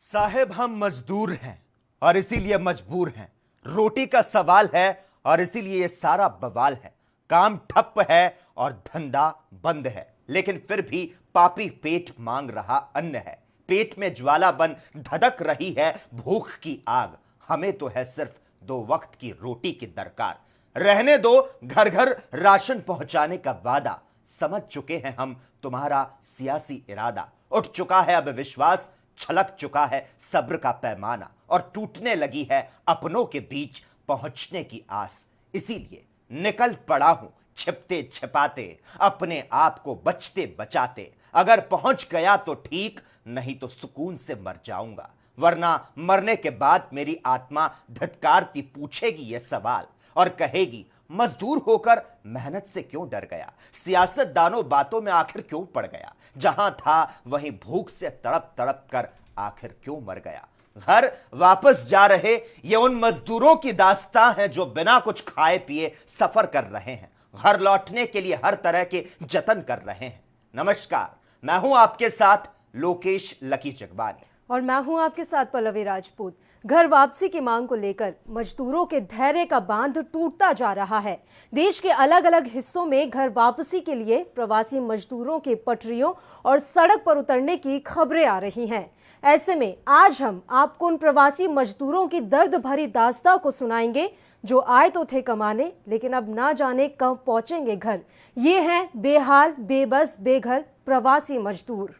साहेब हम मजदूर हैं और इसीलिए मजबूर हैं। रोटी का सवाल है और इसीलिए ये सारा बवाल है। काम ठप्प है और धंधा बंद है, लेकिन फिर भी पापी पेट मांग रहा अन्न है। पेट में ज्वाला बन धधक रही है भूख की आग। हमें तो है सिर्फ 2 वक्त की रोटी की दरकार। रहने दो घर घर राशन पहुंचाने का वादा। समझ चुके हैं हम तुम्हारा सियासी इरादा। उठ चुका है अब विश्वास, छलक चुका है सब्र का पैमाना और टूटने लगी है अपनों के बीच पहुंचने की आस। इसीलिए निकल पड़ा हूं छिपते छिपाते, अपने आप को बचते बचाते। अगर पहुंच गया तो ठीक, नहीं तो सुकून से मर जाऊंगा। वरना मरने के बाद मेरी आत्मा धिक्कारती पूछेगी ये सवाल और कहेगी, मजदूर होकर मेहनत से क्यों डर गया? सियासतदानों बातों में आखिर क्यों पड़ गया? जहां था वहीं भूख से तड़प तड़प कर आखिर क्यों मर गया? घर वापस जा रहे ये उन मजदूरों की दास्तां है जो बिना कुछ खाए पिए सफर कर रहे हैं। घर लौटने के लिए हर तरह के जतन कर रहे हैं। नमस्कार, मैं हूं आपके साथ लोकेश लकी जगबानी और मैं हूं आपके साथ पल्लवी राजपूत। घर वापसी की मांग को लेकर मजदूरों के धैर्य का बांध टूटता जा रहा है। देश के अलग अलग हिस्सों में घर वापसी के लिए प्रवासी मजदूरों के पटरियों और सड़क पर उतरने की खबरें आ रही हैं। ऐसे में आज हम आपको उन प्रवासी मजदूरों की दर्द भरी दास्तां को सुनाएंगे जो आए तो थे कमाने, लेकिन अब ना जाने कब पहुंचेंगे घर। ये हैं बेहाल, बेबस, बेघर प्रवासी मजदूर।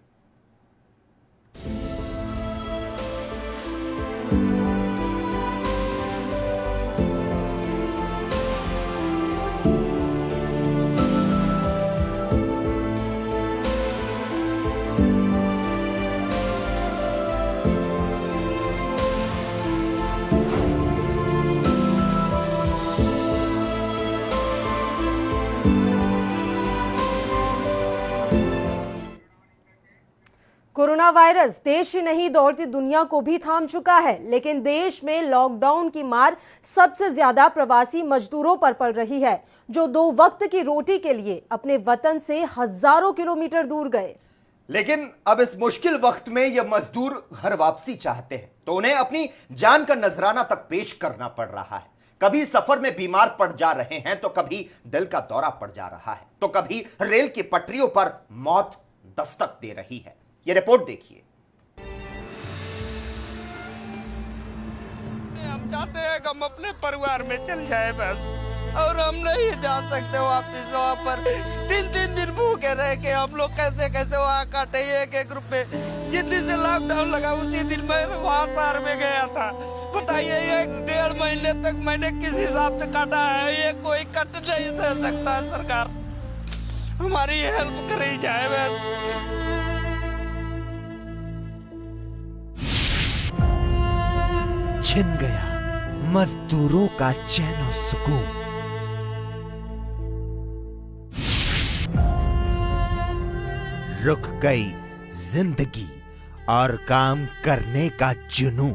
कोरोना वायरस देश ही नहीं दौड़ती दुनिया को भी थाम चुका है, लेकिन देश में लॉकडाउन की मार सबसे ज्यादा प्रवासी मजदूरों पर पड़ रही है, जो 2 वक्त की रोटी के लिए अपने वतन से हजारों किलोमीटर दूर गए। लेकिन अब इस मुश्किल वक्त में ये मजदूर घर वापसी चाहते हैं तो उन्हें अपनी जान का नजराना तक पेश करना पड़ रहा है। कभी सफर में बीमार पड़ जा रहे हैं तो कभी दिल का दौरा पड़ जा रहा है, तो कभी रेल की पटरियों पर मौत दस्तक दे रही है। ये रिपोर्ट देखिए। हम चाहते हैं कि हम अपने परिवार में चल जाए बस, और हम नहीं जा सकते वापिस वहाँ पर। 3 दिन भूखे रह के हम लोग कैसे कैसे वहाँ काटे एक ग्रुप में। जिस दिन से लॉकडाउन लगा उसी दिन मैं वहाँ शहर में गया था। बताइए, 1-1.5 महीने तक मैंने किस हिसाब से काटा है, ये कोई कट नहीं सह सकता। सरकार हमारी हेल्प करी जाए बस। छिन गया मजदूरों का चैन और सुकून। रुक गई जिंदगी और काम करने का जुनून।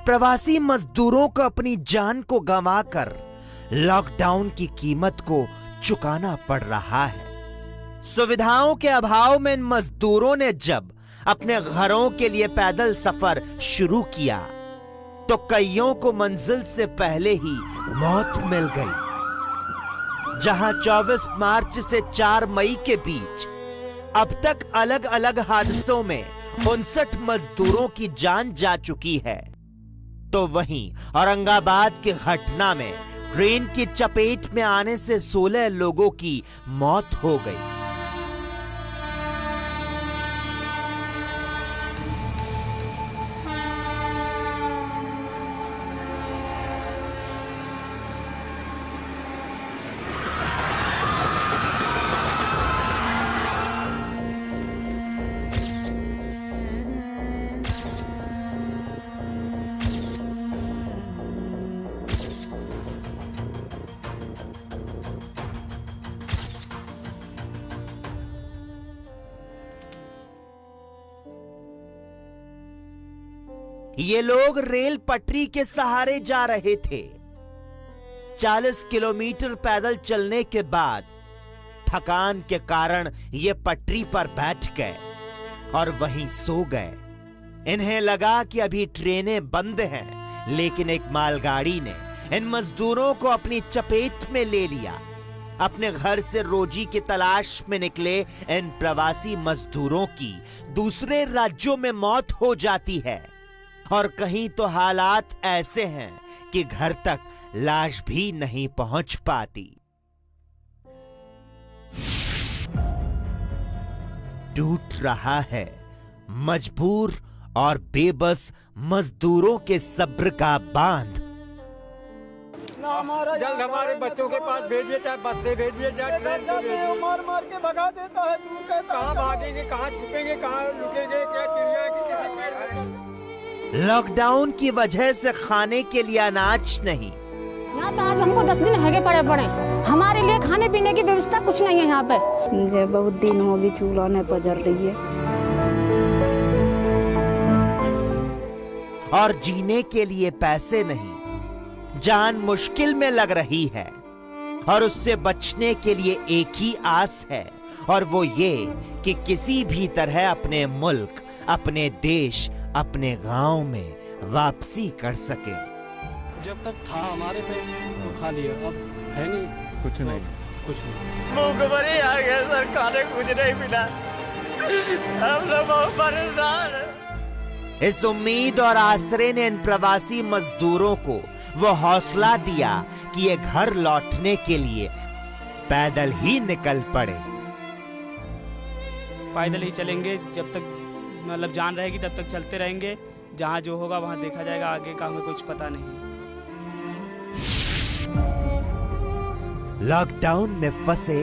प्रवासी मजदूरों को अपनी जान को गंवाकर लॉकडाउन की कीमत को चुकाना पड़ रहा है। सुविधाओं के अभाव में इन मजदूरों ने जब अपने घरों के लिए पैदल सफर शुरू किया तो कईयों को मंजिल से पहले ही मौत मिल गई। जहां 24 मार्च से 4 मई के बीच अब तक अलग अलग हादसों में 59 मजदूरों की जान जा चुकी है, तो वहीं औरंगाबाद की घटना में ट्रेन की चपेट में आने से 16 लोगों की मौत हो गई। ये लोग रेल पटरी के सहारे जा रहे थे। 40 किलोमीटर पैदल चलने के बाद थकान के कारण ये पटरी पर बैठ गए और वहीं सो गए। इन्हें लगा कि अभी ट्रेनें बंद हैं, लेकिन एक मालगाड़ी ने इन मजदूरों को अपनी चपेट में ले लिया। अपने घर से रोजी की तलाश में निकले इन प्रवासी मजदूरों की दूसरे राज्यों में मौत हो जाती है और कहीं तो हालात ऐसे हैं कि घर तक लाश भी नहीं पहुंच पाती। टूट रहा है मजबूर और बेबस मजदूरों के सब्र का बांध। जल्द हमारे बच्चों के पास भेजिए, चाहे बस से भेजिए, चाहे ट्रेन से भेजिए। मार मार के भगा देता है, दूर कहता कहाँ भागेंगे, कहाँ छुपेंगे, कहाँ लुकेंगे, क्या चिड़िया की किसी पेड़। लॉकडाउन की वजह से खाने के लिए अनाज नहीं। यहाँ पे आज हमको 10 दिन हैगे पड़े हमारे लिए खाने पीने की व्यवस्था कुछ नहीं है यहाँ पे। मुझे बहुत दिन हो गई चूल्हा नहीं पजर रही है और जीने के लिए पैसे नहीं। जान मुश्किल में लग रही है और उससे बचने के लिए एक ही आस है और वो ये कि किसी भी तरह अपने मुल्क, अपने देश, अपने गांव में वापसी कर सके। जब तक था हमारे पे तो खा लिया, अब है नहीं, कुछ नहीं। भूखमरी आ गया सर, खाने कुछ नहीं मिला, हम लोग बहुत परेशान हैं। इस उम्मीद और आसरे ने इन प्रवासी मजदूरों को वो हौसला दिया कि ये घर लौटने के लिए पैदल ही निकल पड़े। पैदल ही चलेंगे, जब तक मतलब जान रहेगी तब तक चलते रहेंगे। जहाँ जो होगा वहाँ देखा जाएगा, आगे का हमें कुछ पता नहीं। लॉकडाउन में फंसे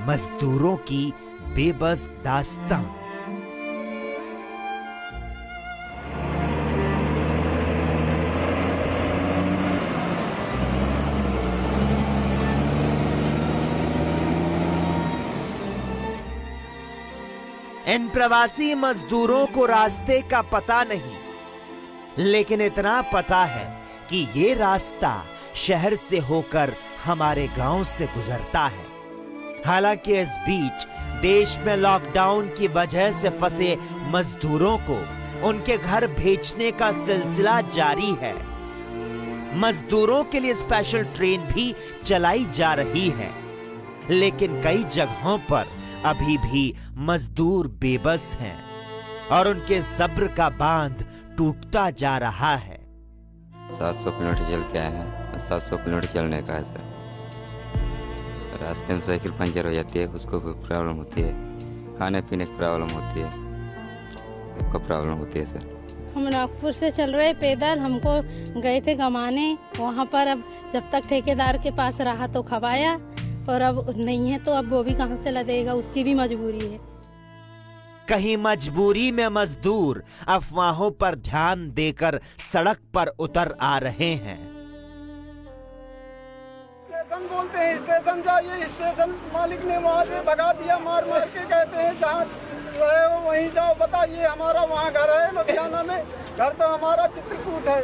मजदूरों की बेबस दास्तां। इन प्रवासी मजदूरों को रास्ते का पता नहीं, लेकिन इतना पता है कि ये रास्ता शहर से होकर हमारे गांव से गुजरता है। हालांकि इस बीच देश में लॉकडाउन की वजह से फंसे मजदूरों को उनके घर भेजने का सिलसिला जारी है। मजदूरों के लिए स्पेशल ट्रेन भी चलाई जा रही है, लेकिन कई जगहों पर अभी भी मजदूर बेबस हैं और उनके सब्र का बांध टूटता जा रहा है। 700 किलोमीटर चल के आए हैं, 700 किलोमीटर चलने का है सर। रास्ते में साइकिल पंचर हो जाती है, उसको भी प्रॉब्लम होती है, खाने पीने की प्रॉब्लम होती है, सबका प्रॉब्लम होती है सर। हम नागपुर से चल रहे पैदल, हमको गए थे गमाने, वहाँ पर अब जब तक ठेकेदार के पास रहा तो खवाया, और अब नहीं है तो अब वो भी कहाँ से लदेगा, उसकी भी मजबूरी है। कहीं मजबूरी में मजदूर अफवाहों पर ध्यान देकर सड़क पर उतर आ रहे हैं। स्टेशन बोलते हैं, स्टेशन जाइए, स्टेशन मालिक ने वहाँ से भगा दिया, मार मार के कहते हैं जहाँ रहे हो वहीं जाओ, बताइए हमारा वहाँ घर है लुधियाना में, घर तो हमारा चित्रकूट है।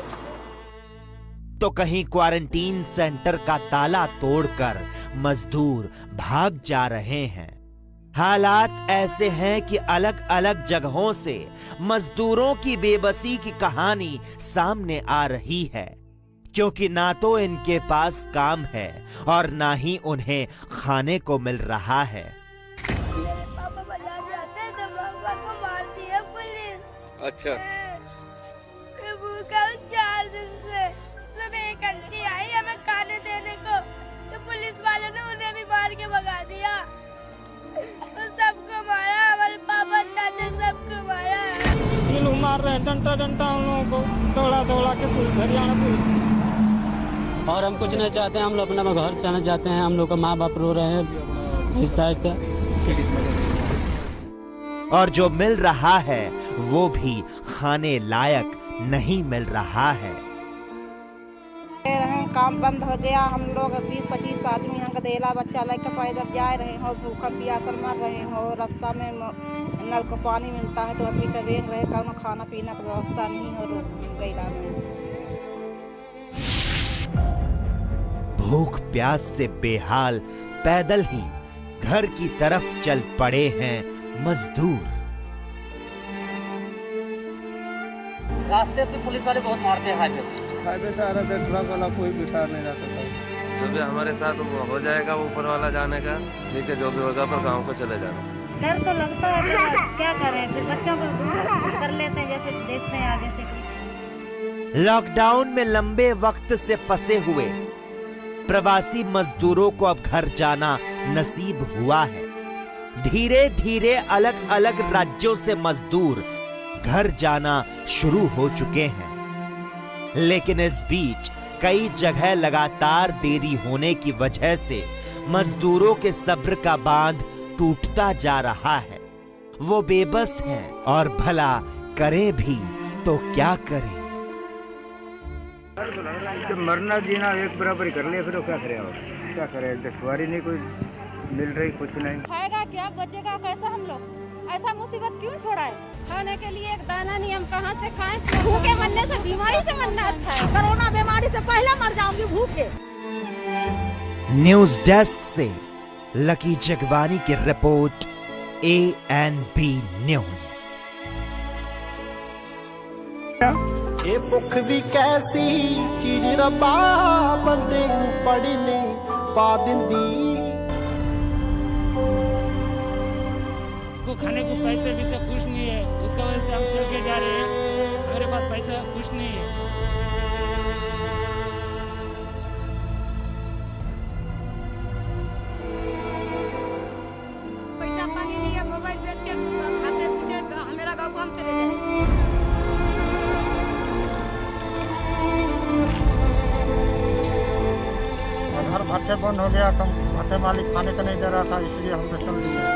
तो कहीं क्वारंटीन सेंटर का ताला तोड़कर मजदूर भाग जा रहे हैं। हालात ऐसे हैं कि अलग अलग जगहों से मजदूरों की बेबसी की कहानी सामने आ रही है, क्योंकि ना तो इनके पास काम है और ना ही उन्हें खाने को मिल रहा है। मेरे पापा बाजार जाते हैं तो पापा को मार दिया पुलिस। अच्छा। मैं भूखा हूँ 4 दिन से। सुबह एक आंटी आई हमें खाने देने को, तो पुलिस वालों ने उन्हें भी मार के भगा दिया। तो सबको मारा, हमारे पापा चाचा सबको मारा। ये लोग मार रहे हैं, डंटा डंटा उन लोगों को दौड़ा दौड़ा के पुलिस, हरियाणा पुलिस। और हम कुछ नहीं चाहते हैं, हम लोग अपना घर जाना चाहते हैं। हम लोग का माँ बाप रो रहे हैं इस साइड से। और जो मिल रहा है वो भी खाने लायक नहीं मिल रहा है। काम बंद हो गया। हम लोग 20-25 आदमी यहाँ गदेला बच्चा लेकर पैदल जा रहे हो, भूखल प्यासल मर रहे हो। रास्ता में नल को पानी मिलता है तो अभी का रेंग रहे का खाना पीना की व्यवस्था नहीं हो गैला में। भूख प्यास से बेहाल पैदल ही घर की तरफ चल पड़े हैं मजदूर। रास्ते पे पुलिस वाले बहुत मारते हैं फायदे से आ रहा था, ट्रक वाला कोई बिठा नहीं रहा था। जो भी हमारे साथ वो हो जाएगा ऊपर वाला जाने का, ठीक है, जो भी होगा पर गाँव को चले जाना। डर तो लगता है, क्या करें, फिर बच्चों को कर लेते हैं, जैसे देखते हैं आगे से। लॉकडाउन में लंबे वक्त से फंसे हुए प्रवासी मजदूरों को अब घर जाना नसीब हुआ है। धीरे धीरे अलग अलग राज्यों से मजदूर घर जाना शुरू हो चुके हैं, लेकिन इस बीच कई जगह लगातार देरी होने की वजह से मजदूरों के सब्र का बांध टूटता जा रहा है। वो बेबस हैं और भला करें भी तो क्या करें। तो मरना जीना एक बराबर कर लिया, फिर क्या करें और क्या करें। सवारी नहीं कोई मिल रही, कुछ नहीं। खाएगा क्या, बचेगा कैसा हम लोग? ऐसा मुसीबत क्यों छोड़ा है? खाने के लिए एक दाना नहीं, हम कहाँ से खाएं? भूखे मरने से बीमारी से मरना अच्छा है। कोरोना बीमारी से पहले मर जाऊंगी भूखे। न्यूज डेस्क से लकी जगवानी की रिपोर्ट, ANB न्यूज। ਇਹ ਭੁੱਖ ਵੀ ਕੈਸੀ ਚੀਜ਼ ਰੱਬਾ ਬੰਦੇ ਨੂੰ ਪੜਨੇ ਪਾ ਦਿੰਦੀ। को खाने को पैसे भी सब कुछ नहीं है, उसका वजह से हम चल के जा रहे हैं। हमारे पास पैसा कुछ नहीं है। पैसा पानी नहीं है, मोबाइल बेच के खाते पीते मेरा गाँव को हम चले जाए। घर भट्टे बंद हो गया, तो भट्टे मालिक खाने का नहीं दे रहा था, इसलिए हम चल दिए।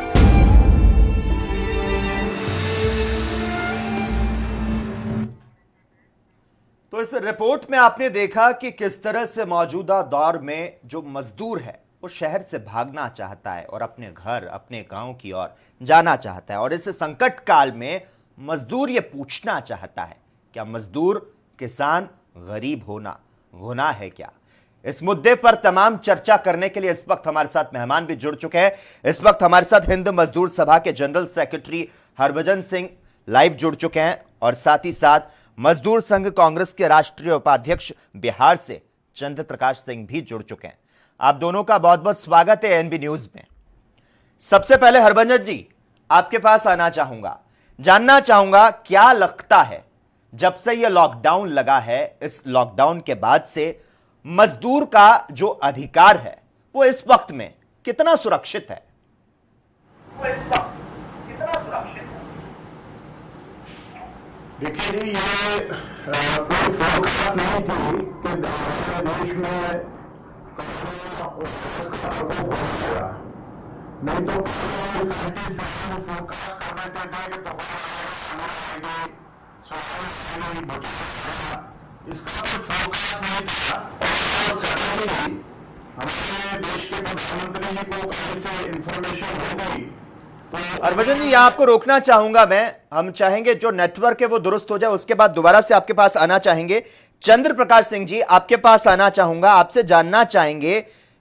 तो इस रिपोर्ट में आपने देखा कि किस तरह से मौजूदा दौर में जो मजदूर है वो शहर से भागना चाहता है और अपने घर, अपने गांव की ओर जाना चाहता है। और इस संकट काल में मजदूर ये पूछना चाहता है, क्या मजदूर, किसान, गरीब होना गुनाह है क्या? इस मुद्दे पर तमाम चर्चा करने के लिए इस वक्त हमारे साथ मेहमान भी जुड़ चुके हैं। इस वक्त हमारे साथ हिंद मजदूर सभा के general secretary Harbhajan Singh live जुड़ चुके हैं और साथ ही साथ मजदूर संघ कांग्रेस के राष्ट्रीय उपाध्यक्ष बिहार से चंद्र प्रकाश सिंह भी जुड़ चुके हैं। आप दोनों का बहुत बहुत स्वागत है ANB न्यूज में। सबसे पहले हरभजन जी, आपके पास आना चाहूंगा, जानना चाहूंगा क्या लगता है जब से यह लॉकडाउन लगा है, इस लॉकडाउन के बाद से मजदूर का जो अधिकार है वो इस वक्त में कितना सुरक्षित है? देखिए, ये कोई फोकस नहीं थी कि देश में नहीं तो फोकस करना चाहते इसका कोई फोकस नहीं था। हमारे देश के प्रधानमंत्री जी को कहीं से इंफॉर्मेशन होगी। हरभजन जी, यहां आपको रोकना चाहूंगा मैं। हम चाहेंगे जो नेटवर्क है वो दुरुस्त हो जाए, उसके बाद दोबारा से आपके पास आना चाहेंगे। चंद्र प्रकाश सिंह जी, आपके पास आना चाहूंगा, आपसे जानना चाहेंगे,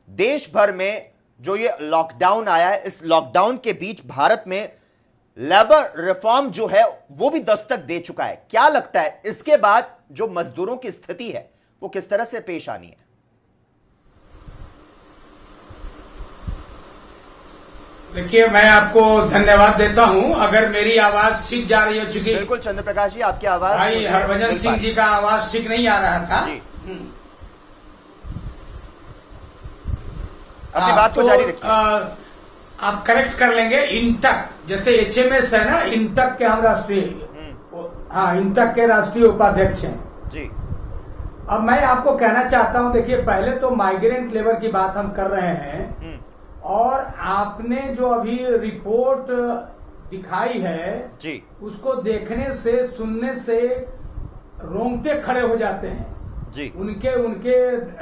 देश भर में जो ये लॉकडाउन आया है, इस लॉकडाउन के बीच भारत में लेबर रिफॉर्म जो है वो भी दस्तक दे चुका है। क्या लगता है इसके बाद जो मजदूरों की स्थिति है वो किस तरह से पेश आनी है? देखिए, मैं आपको धन्यवाद देता हूं। अगर मेरी आवाज ठीक जा रही हो, चुकी बिल्कुल चंद्र प्रकाश जी, आपकी आवाज, भाई हरभजन सिंह जी का आवाज ठीक नहीं आ रहा था। अपनी बात को जारी रखिए। आप करेक्ट कर लेंगे। इंटक, जैसे HMS है ना, इंटक के हम राष्ट्रीय, इंटक के राष्ट्रीय उपाध्यक्ष हैं जी। अब मैं आपको कहना चाहता हूं, देखिए, पहले तो माइग्रेंट लेबर की बात हम कर रहे हैं और आपने जो अभी रिपोर्ट दिखाई है जी, उसको देखने से, सुनने से रोंगटे खड़े हो जाते हैं। जी। उनके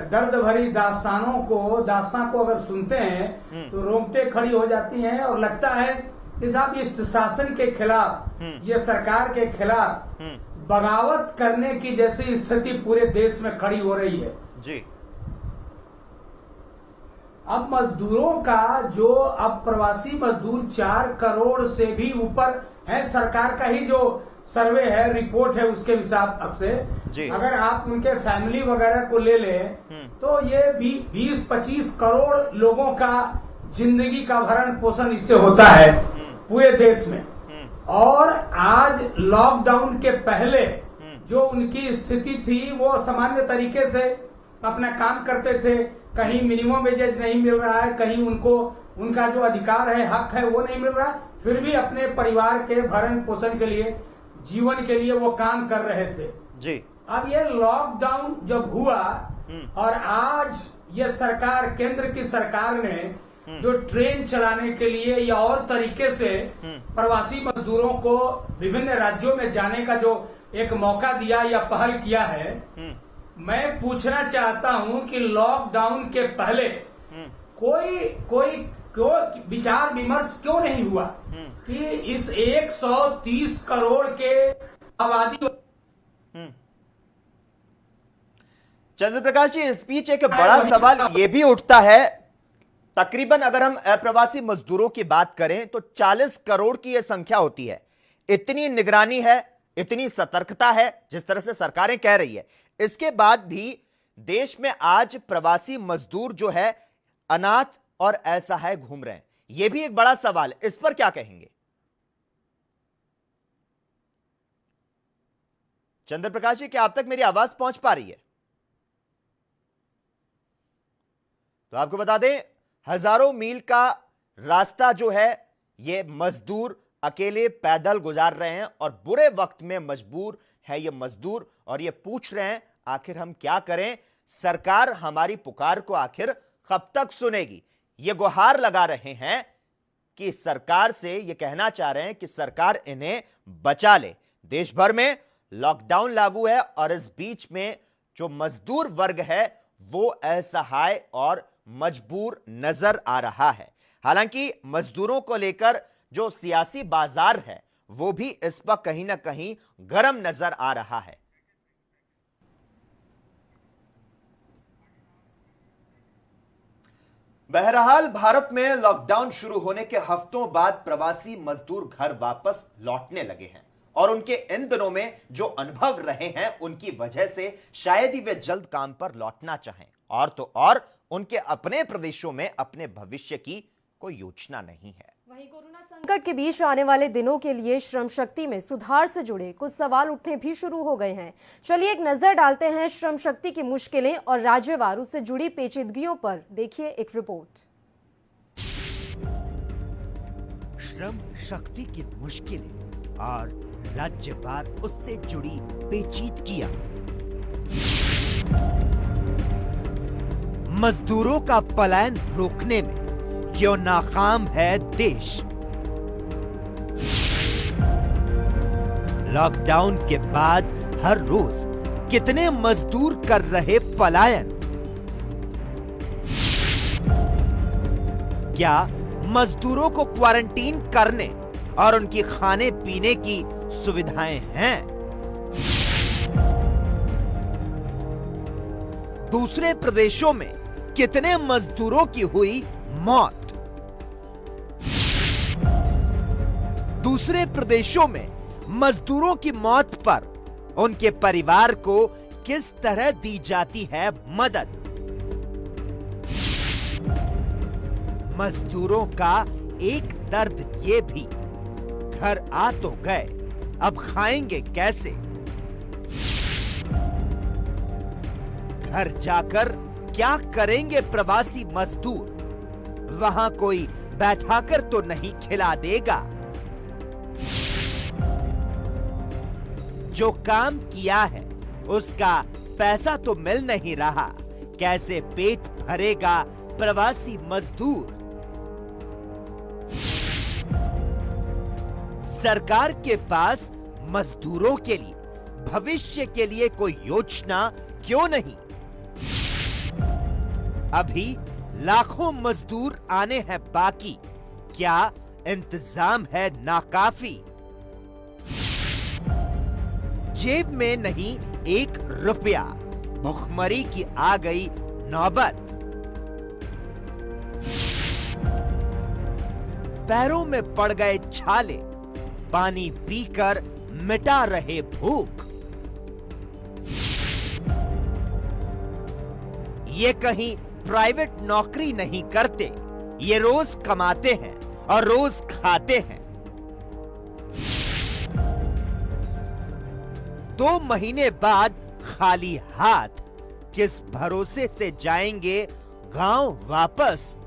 दर्द भरी दास्तां को अगर सुनते हैं तो रोंगटे खड़ी हो जाती हैं और लगता है कि साहब ये शासन के खिलाफ, ये सरकार के खिलाफ बगावत करने की जैसी स्थिति पूरे देश में खड़ी हो रही है। जी। अब मजदूरों का जो अब प्रवासी मजदूर 4 करोड़ से भी ऊपर है, सरकार का ही जो सर्वे है, रिपोर्ट है, उसके हिसाब से अगर आप उनके फैमिली वगैरह को ले लें तो ये 20-25 करोड़ लोगों का जिंदगी का भरण पोषण इससे होता है पूरे देश में। और आज लॉकडाउन के पहले जो उनकी स्थिति थी, वो सामान्य तरीके से अपना काम करते थे। कहीं मिनिमम वेजेज नहीं मिल रहा है, कहीं उनको उनका जो अधिकार है, हक है, वो नहीं मिल रहा, फिर भी अपने परिवार के भरण पोषण के लिए, जीवन के लिए वो काम कर रहे थे। जी। अब ये लॉकडाउन जब हुआ और आज ये सरकार, केंद्र की सरकार ने जो ट्रेन चलाने के लिए या और तरीके से प्रवासी मजदूरों को विभिन्न राज्यों में जाने का जो एक मौका दिया या पहल किया है, मैं पूछना चाहता हूं कि लॉकडाउन के पहले कोई विचार विमर्श क्यों नहीं हुआ कि इस 130 करोड़ के आबादी। चंद्र प्रकाश जी, इस बीच एक बड़ा सवाल ये भी उठता है, तकरीबन अगर हम अप्रवासी मजदूरों की बात करें तो 40 करोड़ की यह संख्या होती है। इतनी निगरानी है, इतनी सतर्कता है, जिस तरह से सरकारें कह रही है, इसके बाद भी देश में आज प्रवासी मजदूर जो है अनाथ और असहाय घूम रहे हैं। यह भी एक बड़ा सवाल है, इस पर क्या कहेंगे? चंद्र प्रकाश जी, क्या आप तक मेरी आवाज पहुंच पा रही है? तो आपको बता दें, हजारों मील का रास्ता जो है ये मजदूर अकेले पैदल गुजार रहे हैं और बुरे वक्त में मजबूर है ये मजदूर, और ये पूछ रहे हैं आखिर हम क्या करें, सरकार हमारी पुकार को आखिर कब तक सुनेगी। ये गुहार लगा रहे हैं कि सरकार से, ये कहना चाह रहे हैं कि सरकार इन्हें बचा ले। देश भर में लॉकडाउन लागू है और इस बीच में जो मजदूर वर्ग है वो असहाय और मजबूर नजर आ रहा है। हालांकि मजदूरों को लेकर जो सियासी बाजार है वो भी इस पर कहीं ना कहीं गर्म नजर आ रहा है। बहरहाल, भारत में लॉकडाउन शुरू होने के हफ्तों बाद प्रवासी मजदूर घर वापस लौटने लगे हैं और उनके इन दिनों में जो अनुभव रहे हैं उनकी वजह से शायद ही वे जल्द काम पर लौटना चाहें, और तो और उनके अपने प्रदेशों में अपने भविष्य की कोई योजना नहीं है। वहीं कोरोना संकट के बीच आने वाले दिनों के लिए श्रम शक्ति में सुधार से जुड़े कुछ सवाल उठने भी शुरू हो गए हैं। चलिए एक नजर डालते हैं श्रम शक्ति की मुश्किलें और राज्यवार उससे जुड़ी पेचीदगियों पर। देखिए एक रिपोर्ट। श्रम शक्ति की मुश्किलें और राज्यवार उससे जुड़ी पेचीदगियां। मजदूरों का पलायन रोकने में क्यों नाकाम है देश। लॉकडाउन के बाद हर रोज कितने मजदूर कर रहे पलायन। क्या मजदूरों को क्वारंटीन करने और उनकी खाने पीने की सुविधाएं हैं? दूसरे प्रदेशों में कितने मजदूरों की हुई मौत। दूसरे प्रदेशों में मजदूरों की मौत पर उनके परिवार को किस तरह दी जाती है मदद। मजदूरों का एक दर्द ये भी, घर आ तो गए, अब खाएंगे कैसे। घर जाकर क्या करेंगे प्रवासी मजदूर, वहां कोई बैठाकर तो नहीं खिला देगा। जो काम किया है उसका पैसा तो मिल नहीं रहा, कैसे पेट भरेगा प्रवासी मजदूर। सरकार के पास मजदूरों के लिए, भविष्य के लिए कोई योजना क्यों नहीं? अभी लाखों मजदूर आने हैं बाकी, क्या इंतजाम है नाकाफी? जेब में नहीं 1 रुपया, भुखमरी की आ गई नौबत। पैरों में पड़ गए छाले, पानी पीकर मिटा रहे भूख। ये कहीं प्राइवेट नौकरी नहीं करते, ये रोज कमाते हैं और रोज खाते हैं। 2 महीने बाद खाली हाथ किस भरोसे से जाएंगे गांव वापस?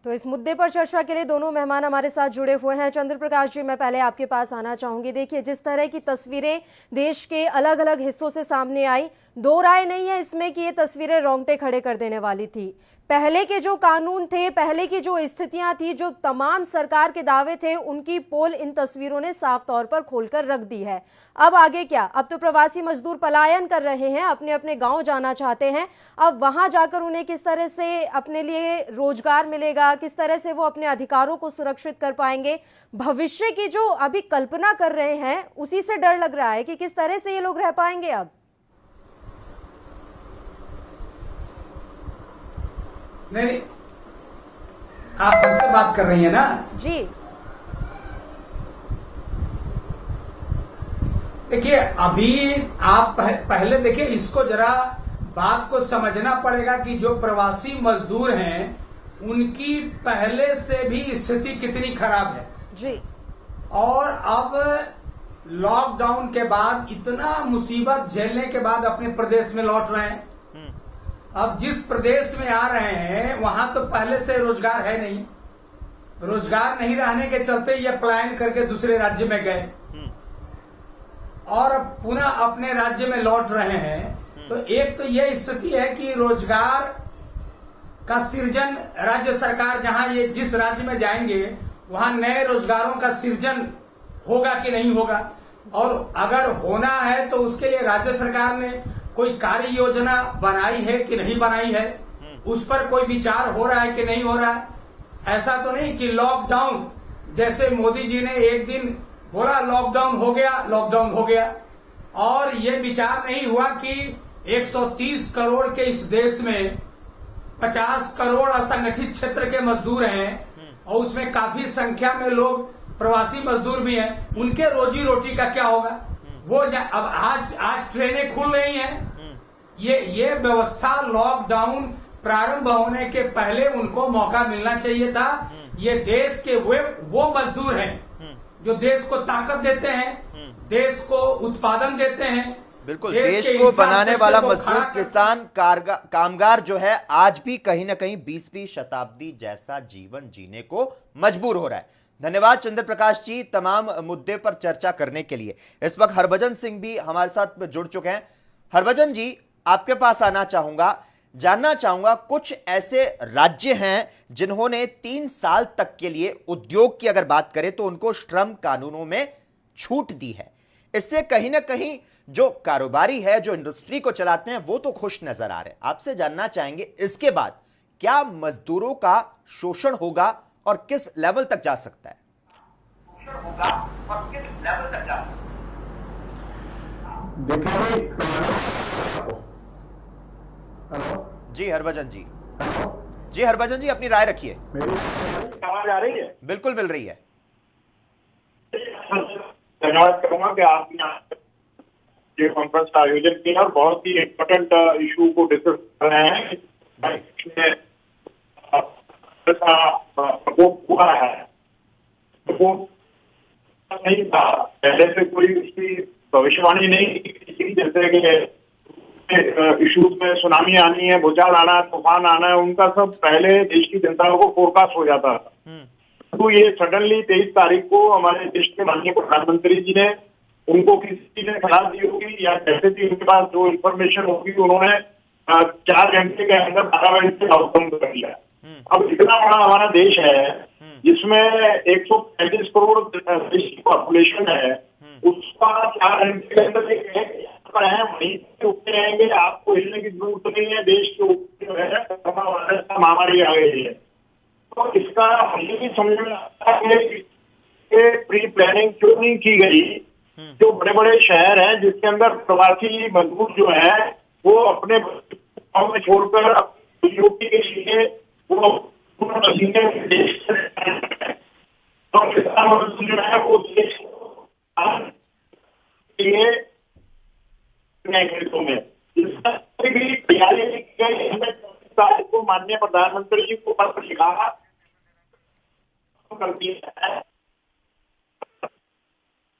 तो इस मुद्दे पर चर्चा के लिए दोनों मेहमान हमारे साथ जुड़े हुए हैं। चंद्र प्रकाश जी, मैं पहले आपके पास आना चाहूंगी। देखिए, जिस तरह की तस्वीरें देश के अलग अलग हिस्सों से सामने आई, दो राय नहीं है इसमें कि ये तस्वीरें रोंगटे खड़े कर देने वाली थी। पहले के जो कानून थे, पहले की जो स्थितियां थी, जो तमाम सरकार के दावे थे, उनकी पोल इन तस्वीरों ने साफ तौर पर खोलकर रख दी है। अब आगे क्या? अब तो प्रवासी मजदूर पलायन कर रहे हैं, अपने अपने गांव जाना चाहते हैं। अब वहां जाकर उन्हें किस तरह से अपने लिए रोजगार मिलेगा, किस तरह से वो अपने अधिकारों को सुरक्षित कर पाएंगे, भविष्य की जो अभी कल्पना कर रहे हैं, उसी से डर लग रहा है कि किस तरह से ये लोग रह पाएंगे। अब नहीं, आप हमसे बात कर रही हैं ना जी? देखिए, अभी आप पहले देखिए, इसको जरा बात को समझना पड़ेगा कि जो प्रवासी मजदूर हैं, उनकी पहले से भी स्थिति कितनी खराब है जी। और अब लॉकडाउन के बाद इतना मुसीबत झेलने के बाद अपने प्रदेश में लौट रहे हैं। अब जिस प्रदेश में आ रहे हैं, वहां तो पहले से रोजगार है नहीं, रोजगार नहीं रहने के चलते ये पलायन करके दूसरे राज्य में गए और अब पुनः अपने राज्य में लौट रहे हैं। तो एक तो ये स्थिति है कि रोजगार का सृजन, राज्य सरकार जहां ये जिस राज्य में जाएंगे वहां नए रोजगारों का सृजन होगा कि नहीं होगा, और अगर होना है तो उसके लिए राज्य सरकार ने कोई कार्य योजना बनाई है कि नहीं बनाई है, उस पर कोई विचार हो रहा है कि नहीं हो रहा है। ऐसा तो नहीं कि लॉकडाउन, जैसे मोदी जी ने एक दिन बोला लॉकडाउन हो गया, और ये विचार नहीं हुआ कि 130 करोड़ के इस देश में 50 करोड़ असंगठित क्षेत्र के मजदूर हैं और उसमें काफी संख्या में लोग प्रवासी मजदूर भी हैं, उनके रोजी रोटी का क्या होगा? वो अब आज ट्रेनें खुल रही हैं, ये व्यवस्था लॉकडाउन प्रारंभ होने के पहले उनको मौका मिलना चाहिए था। ये देश के वो मजदूर हैं जो देश को ताकत देते हैं, देश को उत्पादन देते हैं। बिल्कुल, देश को बनाने वाला मजदूर, किसान, कामगार जो है आज भी कहीं ना कहीं 20वीं शताब्दी जैसा जीवन जीने को मजबूर हो रहा है। धन्यवाद चंद्र प्रकाश जी, तमाम मुद्दे पर चर्चा करने के लिए। इस वक्त हरभजन सिंह भी हमारे साथ जुड़ चुके हैं। हरभजन जी, आपके पास आना चाहूंगा, जानना चाहूंगा, कुछ ऐसे राज्य हैं जिन्होंने 3 साल तक के लिए उद्योग की अगर बात करें तो उनको श्रम कानूनों में छूट दी है। इससे कहीं ना कहीं जो कारोबारी है, जो इंडस्ट्री को चलाते हैं, वो तो खुश नजर आ रहे हैं। आपसे जानना चाहेंगे इसके बाद क्या मजदूरों का शोषण होगा और किस लेवल तक जा सकता है? जी हरभजन जी, जी हरभजन जी, अपनी राय रखिए। आवाज आ रही है? बिल्कुल मिल रही है। धन्यवाद करूंगा कि आपने ये कॉन्फ्रेंस का आयोजन किया और बहुत ही इम्पोर्टेंट इशू को डिस्कस कर रहे हैं। प्रकोप हुआ है, प्रकोप नहीं था पहले से, कोई उसकी भविष्यवाणी नहीं की, जैसे कि इशूज में सुनामी आनी है, भूचाल आना है, तूफान आना है, उनका सब पहले देश की जनता को फोरकास्ट हो जाता था। तो ये सडनली 23 तारीख को हमारे देश के माननीय प्रधानमंत्री जी ने, उनको किसी ने सलाह दी होगी या जैसे भी उनके पास जो इन्फॉर्मेशन होगी, उन्होंने 4 घंटे के अंदर 12 घंटे आउटकम कर लिया। अब इतना बड़ा हमारा देश है जिसमें 135 करोड़ देश की पॉपुलेशन है, उसका 4 घंटे के अंदर पर है वहीं ऊपर रहेंगे, आपको हिलने की जरूरत नहीं है। देश के ऊपर जो है कोरोना वायरस का महामारी आ गई है, तो इसका मुझे भी समझ में आता है कि प्री प्लानिंग क्यों नहीं की गई। जो बड़े बड़े शहर हैं जिसके अंदर प्रवासी मजदूर जो है वो अपने गाँव में छोड़कर यूपी के लिए वो देश तो किसान मजदूर जो है वो देश में तैयारी की गई। को माननीय प्रधानमंत्री जी को पत्र लिखा कर दिया है,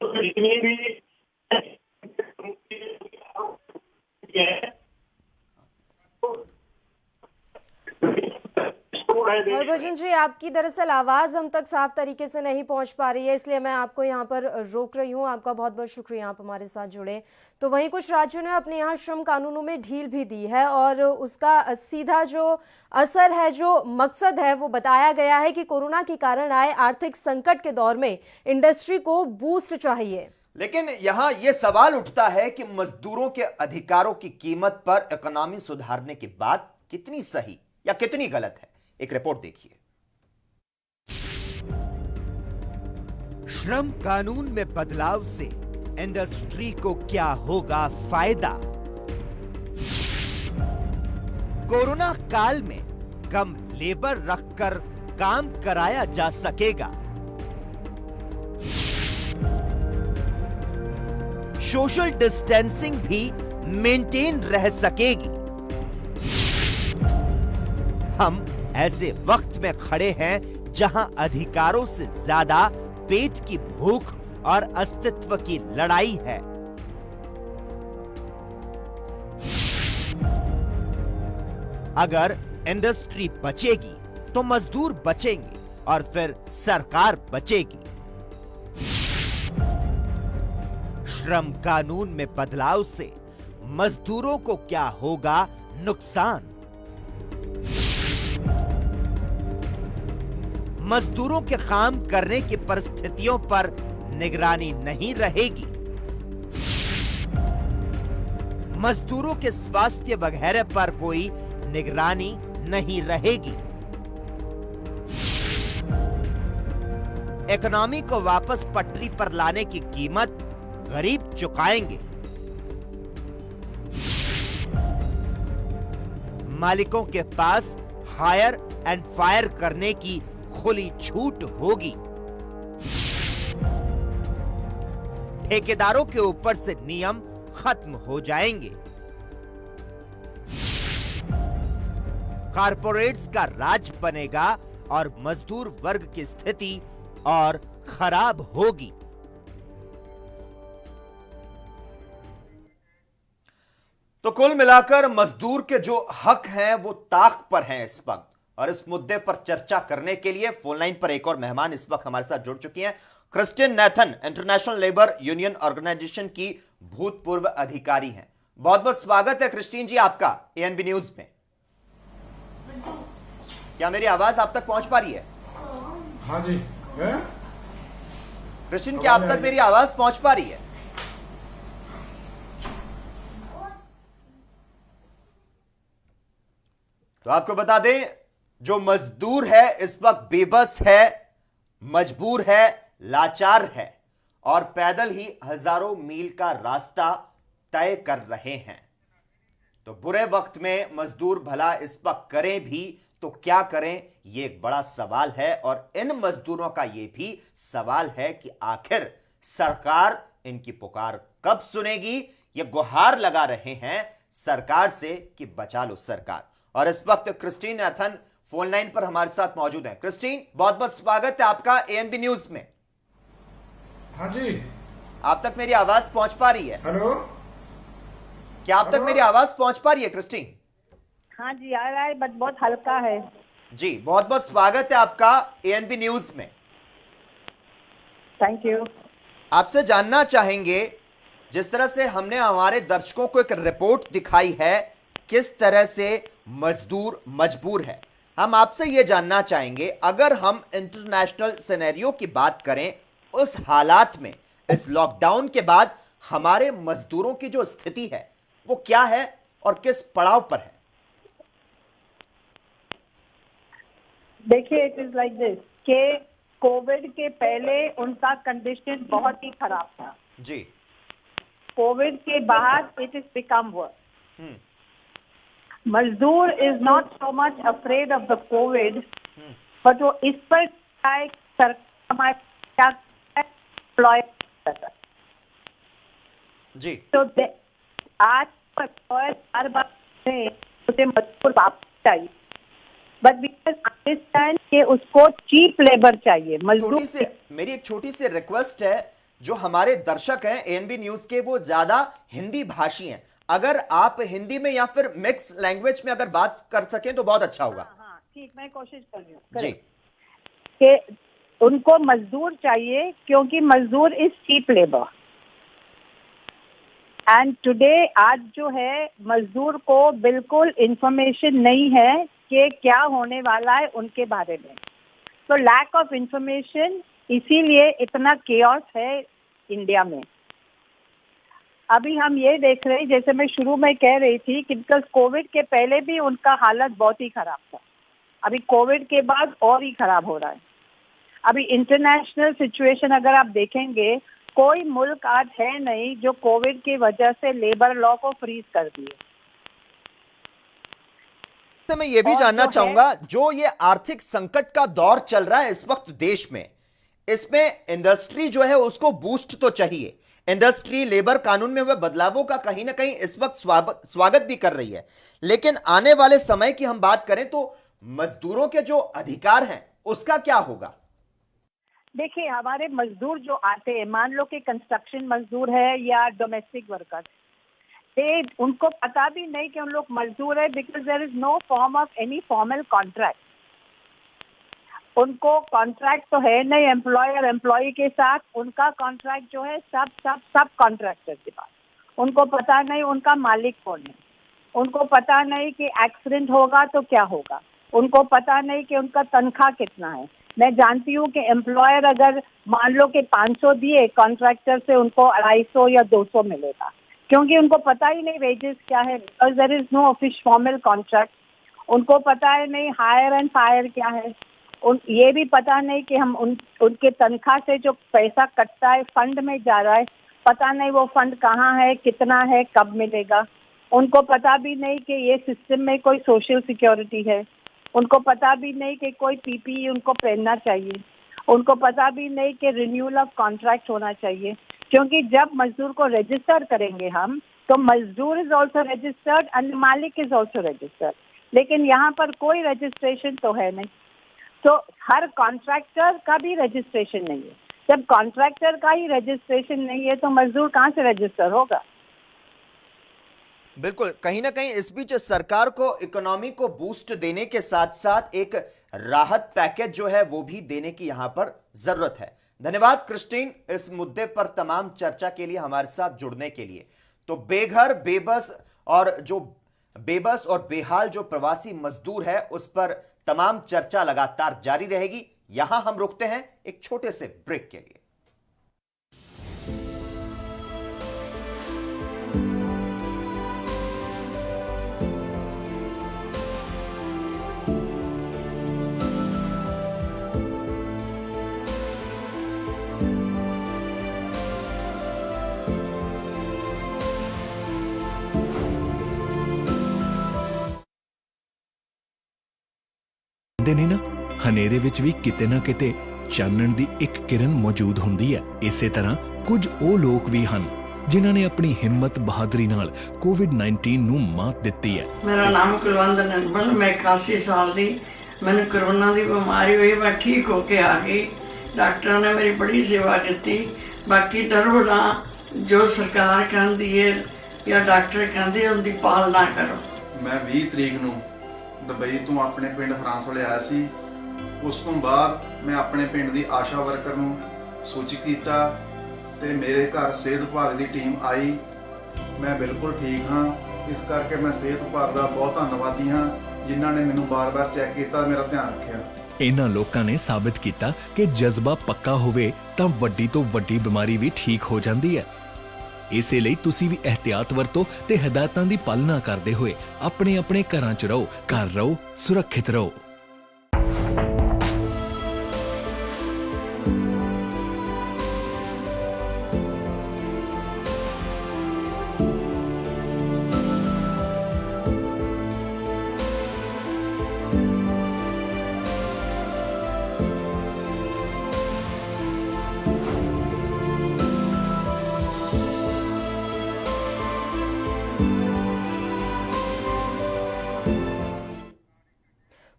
तो जितनी भी हरभजन जी, आपकी दरअसल आवाज हम तक साफ तरीके से नहीं पहुंच पा रही है, इसलिए मैं आपको यहां पर रोक रही हूं। आपका बहुत बहुत शुक्रिया, आप हमारे साथ जुड़े। तो वहीं कुछ राज्यों ने अपने यहाँ श्रम कानूनों में ढील भी दी है और उसका सीधा जो असर है, जो मकसद है, वो बताया गया है कि कोरोना के कारण आए आर्थिक संकट के दौर में इंडस्ट्री को बूस्ट चाहिए। लेकिन यहां यह सवाल उठता है कि मजदूरों के अधिकारों की कीमत पर इकोनॉमी सुधारने की बात कितनी सही या कितनी गलत है। एक रिपोर्ट देखिए। श्रम कानून में बदलाव से इंडस्ट्री को क्या होगा फायदा? कोरोना काल में कम लेबर रखकर काम कराया जा सकेगा। सोशल डिस्टेंसिंग भी मेंटेन रह सकेगी। हम ऐसे वक्त में खड़े हैं जहां अधिकारों से ज्यादा पेट की भूख और अस्तित्व की लड़ाई है। अगर इंडस्ट्री बचेगी तो मजदूर बचेंगे और फिर सरकार बचेगी। श्रम कानून में बदलाव से मजदूरों को क्या होगा नुकसान? मजदूरों के काम करने की परिस्थितियों पर निगरानी नहीं रहेगी। मजदूरों के स्वास्थ्य वगैरह पर कोई निगरानी नहीं रहेगी। इकोनॉमी को वापस पटरी पर लाने की कीमत गरीब चुकाएंगे। मालिकों के पास हायर एंड फायर करने की खुली छूट होगी। ठेकेदारों के ऊपर से नियम खत्म हो जाएंगे। कॉर्पोरेट्स का राज बनेगा और मजदूर वर्ग की स्थिति और खराब होगी। तो कुल मिलाकर मजदूर के जो हक हैं वो ताक पर हैं इस वक्त। और इस मुद्दे पर चर्चा करने के लिए फोन लाइन पर एक और मेहमान इस वक्त हमारे साथ जुड़ चुकी हैं। Christine Nathan international labour union organisation की भूतपूर्व अधिकारी हैं। बहुत बहुत स्वागत है क्रिस्टिन जी आपका एएनबी न्यूज में। क्या मेरी आवाज आप तक पहुंच पा रही है? हाँ जी। क्रिस्टिन, क्या आप तक मेरी आवाज पहुंच पा रही है? तो आपको बता दें, जो मजदूर है इस वक्त बेबस है, मजबूर है, लाचार है और पैदल ही हजारों मील का रास्ता तय कर रहे हैं। तो बुरे वक्त में मजदूर भला इस वक्त करें भी तो क्या करें, यह एक बड़ा सवाल है। और इन मजदूरों का यह भी सवाल है कि आखिर सरकार इनकी पुकार कब सुनेगी। ये गुहार लगा रहे हैं सरकार से कि बचा लो सरकार। और इस वक्त क्रिस्टिन नेथन फोन लाइन पर हमारे साथ मौजूद हैं। क्रिस्टिन, बहुत बहुत स्वागत है आपका एएनबी न्यूज में। हाँ जी। आप तक मेरी आवाज पहुंच पा रही है? हेलो, क्या आप तक मेरी आवाज पहुंच पा रही है क्रिस्टिन? हाँ जी, आ रहा है, बट बहुत हल्का है। जी, बहुत बहुत स्वागत है आपका एएनबी न्यूज में। Thank you. आपसे जानना चाहेंगे, जिस तरह से हमने हमारे दर्शकों को एक रिपोर्ट दिखाई है, किस तरह से मजदूर मजबूर है। हम आपसे यह जानना चाहेंगे, अगर हम इंटरनेशनल सिनेरियो की बात करें, उस हालात में इस लॉकडाउन के बाद हमारे मजदूरों की जो स्थिति है वो क्या है और किस पड़ाव पर है? देखिए, इट इज लाइक दिस के कोविड के पहले उनका कंडीशन बहुत ही खराब था जी। कोविड के बाद इट इज बिकम वर्स। मजदूर is not so much afraid of the Covid, but वो इस पर सरकार क्या एम्प्लॉय जी। तो आज हर बार मुझे मजदूर वापस चाहिए, बट वी अंडरस्टैंड कि उसको चीप लेबर चाहिए। मजदूर से मेरी एक छोटी सी रिक्वेस्ट है, जो हमारे दर्शक हैं एएनबी न्यूज के, वो ज्यादा हिंदी भाषी हैं, अगर आप हिंदी में या फिर मिक्स लैंग्वेज में अगर बात कर सकें तो बहुत अच्छा होगा। हाँ, ठीक, मैं कोशिश कर रही हूँ जी। कि उनको मजदूर चाहिए क्योंकि मजदूर is cheap labour, and today आज जो है मजदूर को बिल्कुल इंफॉर्मेशन नहीं है कि क्या होने वाला है उनके बारे में। तो लैक ऑफ इंफॉर्मेशन, इसीलिए इतना केओस है इंडिया में। अभी हम ये देख रहे हैं, जैसे मैं शुरू में कह रही थी कि कोविड के पहले भी उनका हालत बहुत ही खराब था, अभी कोविड के बाद और ही खराब हो रहा है। अभी इंटरनेशनल सिचुएशन अगर आप देखेंगे, कोई मुल्क आज है नहीं जो कोविड की वजह से लेबर लॉ को फ्रीज कर दिए। तो मैं ये भी जानना चाहूंगा, जो ये आर्थिक संकट का दौर चल रहा है इस वक्त देश में, इसमें इंडस्ट्री जो है उसको बूस्ट तो चाहिए। इंडस्ट्री लेबर कानून में हुए बदलावों का कहीं ना कहीं इस वक्त स्वागत भी कर रही है, लेकिन आने वाले समय की हम बात करें तो मजदूरों के जो अधिकार हैं उसका क्या होगा? देखिए, हमारे मजदूर जो आते हैं, मान लो कि कंस्ट्रक्शन मजदूर है या डोमेस्टिक वर्कर, उनको पता भी नहीं कि उन लोग मजदूर है, because there is no form of any formal contract. उनको कॉन्ट्रैक्ट तो है नहीं एम्प्लॉयर एम्प्लॉय के साथ, उनका कॉन्ट्रैक्ट जो है सब कॉन्ट्रैक्टर के पास। उनको पता नहीं उनका मालिक कौन है, उनको पता नहीं कि एक्सीडेंट होगा तो क्या होगा, उनको पता नहीं कि उनका तनख्वाह कितना है। मैं जानती हूँ कि एम्प्लॉयर अगर मान लो कि 500 दिए, कॉन्ट्रैक्टर से उनको 250 या 200 मिलेगा, क्योंकि उनको पता ही नहीं वेजेस क्या है, because there is no office formal contract. उनको पता है नहीं हायर एंड फायर क्या है, ये भी पता नहीं कि हम उनके तनख्वाह से जो पैसा कटता है फंड में जा रहा है, पता नहीं वो फंड कहाँ है, कितना है, कब मिलेगा। उनको पता भी नहीं कि ये सिस्टम में कोई सोशल सिक्योरिटी है, उनको पता भी नहीं कि कोई पीपीई उनको पहनना चाहिए, उनको पता भी नहीं कि रिन्यूअल ऑफ कॉन्ट्रैक्ट होना चाहिए। क्योंकि जब मजदूर को रजिस्टर करेंगे हम, तो मजदूर इज ऑल्सो रजिस्टर्ड एंड मालिक इज ऑल्सो रजिस्टर्ड, लेकिन यहाँ पर कोई रजिस्ट्रेशन तो है नहीं। तो हर कॉन्ट्रैक्टर का भी रजिस्ट्रेशन नहीं है। जब कॉन्ट्रैक्टर का ही रजिस्ट्रेशन नहीं है तो मजदूर कहाँ से रजिस्टर होगा? बिल्कुल, कहीं ना कहीं इस बीच सरकार को इकोनॉमी को बूस्ट देने के साथ साथ एक राहत पैकेज जो है वो भी देने की यहां पर जरूरत है। धन्यवाद क्रिस्टीन, इस मुद्दे पर तमाम चर्चा के लिए हमारे साथ जुड़ने के लिए। तो बेघर, बेबस और बेहाल जो प्रवासी मजदूर है उस पर तमाम चर्चा लगातार जारी रहेगी। यहां हम रुकते हैं एक छोटे से ब्रेक के लिए। ਨੇ ਨਾ ਹਨੇਰੇ ਵਿੱਚ ਵੀ ਕਿਤੇ ਨਾ ਕਿਤੇ ਚਾਨਣ ਦੀ ਇੱਕ ਕਿਰਨ ਮੌਜੂਦ ਹੁੰਦੀ ਹੈ। ਇਸੇ ਤਰ੍ਹਾਂ ਕੁਝ ਉਹ ਲੋਕ ਵੀ ਹਨ ਜਿਨ੍ਹਾਂ ਨੇ ਆਪਣੀ ਹਿੰਮਤ ਬਹਾਦਰੀ ਨਾਲ ਕੋਵਿਡ-19 ਨੂੰ ਮਾਤ ਦਿੱਤੀ ਹੈ। ਮੇਰਾ ਨਾਮ ਕੁਲਵੰਤ ਨਰਮਲ, ਮੈਂ 81 ਸਾਲ ਦੀ, ਮੈਨੂੰ ਕੋਰੋਨਾ ਦੀ ਬਿਮਾਰੀ ਹੋਈ, ਮੈਂ ਠੀਕ ਹੋ ਕੇ ਆ ਗਈ। ਡਾਕਟਰਾਂ ਨੇ ਮੇਰੀ ਬੜੀ ਸੇਵਾ ਕੀਤੀ। ਬਾਕੀ ਡਰੋ ਨਾ, ਜੋ ਸਰਕਾਰ ਕਹਿੰਦੀ ਹੈ ਜਾਂ ਡਾਕਟਰ ਕਹਿੰਦੇ ਉਹਦੀ ਪਾਲਣਾ ਕਰੋ। ਮੈਂ 20 ਤਰੀਕ ਨੂੰ ਦੁਬਈ ਤੋਂ ਆਪਣੇ ਪਿੰਡ ਫਰਾਂਸ ਵਾਲੇ ਆਇਆ ਸੀ। ਉਸ ਤੋਂ ਬਾਅਦ ਮੈਂ ਆਪਣੇ ਪਿੰਡ ਦੀ ਆਸ਼ਾ ਵਰਕਰ ਨੂੰ ਸੂਚਿਤ ਕੀਤਾ ਤੇ ਮੇਰੇ ਘਰ ਸਿਹਤ ਵਿਭਾਗ ਦੀ ਟੀਮ ਆਈ। ਮੈਂ ਬਿਲਕੁਲ ਠੀਕ ਹਾਂ, ਇਸ ਕਰਕੇ ਮੈਂ ਸਿਹਤ ਵਿਭਾਗ ਦਾ ਬਹੁਤ ਧੰਨਵਾਦੀ ਹਾਂ ਜਿਨ੍ਹਾਂ ਨੇ ਮੈਨੂੰ ਬਾਰ-ਬਾਰ ਚੈੱਕ ਕੀਤਾ, ਮੇਰਾ ਧਿਆਨ ਰੱਖਿਆ। ਇਹਨਾਂ ਲੋਕਾਂ ਨੇ ਸਾਬਿਤ ਕੀਤਾ ਕਿ ਜਜ਼ਬਾ ਪੱਕਾ ਹੋਵੇ ਤਾਂ ਵੱਡੀ ਤੋਂ ਵੱਡੀ ਬਿਮਾਰੀ ਵੀ ਠੀਕ ਹੋ ਜਾਂਦੀ ਹੈ। ਇਸੇ ਲਈ ਤੁਸੀਂ ਵੀ ਇਹਤਿਆਤ ਵਰਤੋ ਤੇ ਹਦਾਇਤਾਂ ਦੀ ਪਾਲਣਾ ਕਰਦੇ ਹੋਏ ਆਪਣੇ ਆਪਣੇ ਘਰਾਂ 'ਚ ਰਹੋ, ਘਰ ਰਹੋ, ਸੁਰੱਖਿਅਤ ਰਹੋ।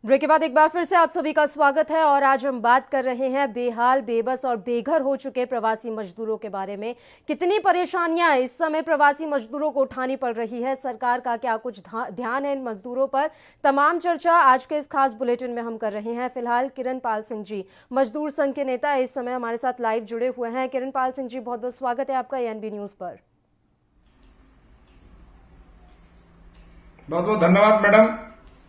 ब्रेक के बाद एक बार फिर से आप सभी का स्वागत है और आज हम बात कर रहे हैं बेहाल, बेबस और बेघर हो चुके प्रवासी मजदूरों के बारे में। कितनी परेशानियां इस समय प्रवासी मजदूरों को उठानी पड़ रही है, सरकार का क्या कुछ ध्यान है इन मजदूरों पर, तमाम चर्चा आज के इस खास बुलेटिन में हम कर रहे हैं। फिलहाल किरण पाल सिंह जी, मजदूर संघ के नेता, इस समय हमारे साथ लाइव जुड़े हुए हैं। किरण पाल सिंह जी, बहुत बहुत स्वागत है आपका एएनबी न्यूज पर। बहुत बहुत धन्यवाद मैडम।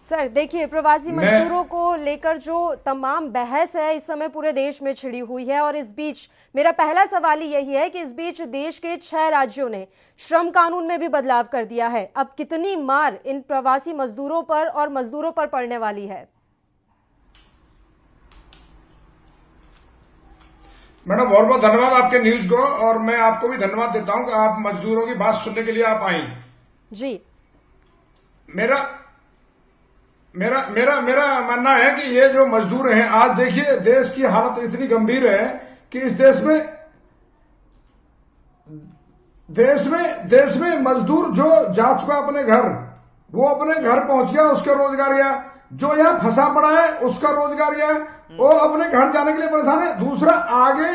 सर देखिए, प्रवासी मजदूरों को लेकर जो तमाम बहस है इस समय पूरे देश में छिड़ी हुई है और इस बीच मेरा पहला सवाल ही यही है कि इस बीच देश के 6 राज्यों ने श्रम कानून में भी बदलाव कर दिया है। अब कितनी मार इन प्रवासी मजदूरों पर और मजदूरों पर पड़ने वाली है? मैडम बहुत बहुत धन्यवाद आपके न्यूज को, और मैं आपको भी धन्यवाद देता हूं कि आप मजदूरों की बात सुनने के लिए आप आई। जी, मेरा मानना है कि ये जो मजदूर हैं, आज देखिए देश की हालत इतनी गंभीर है कि इस देश में मजदूर जो जा चुका अपने घर, वो अपने घर पहुंच गया, उसका रोजगार गया। जो यहाँ फंसा पड़ा है उसका रोजगार गया, वो अपने घर जाने के लिए परेशान है। दूसरा, आगे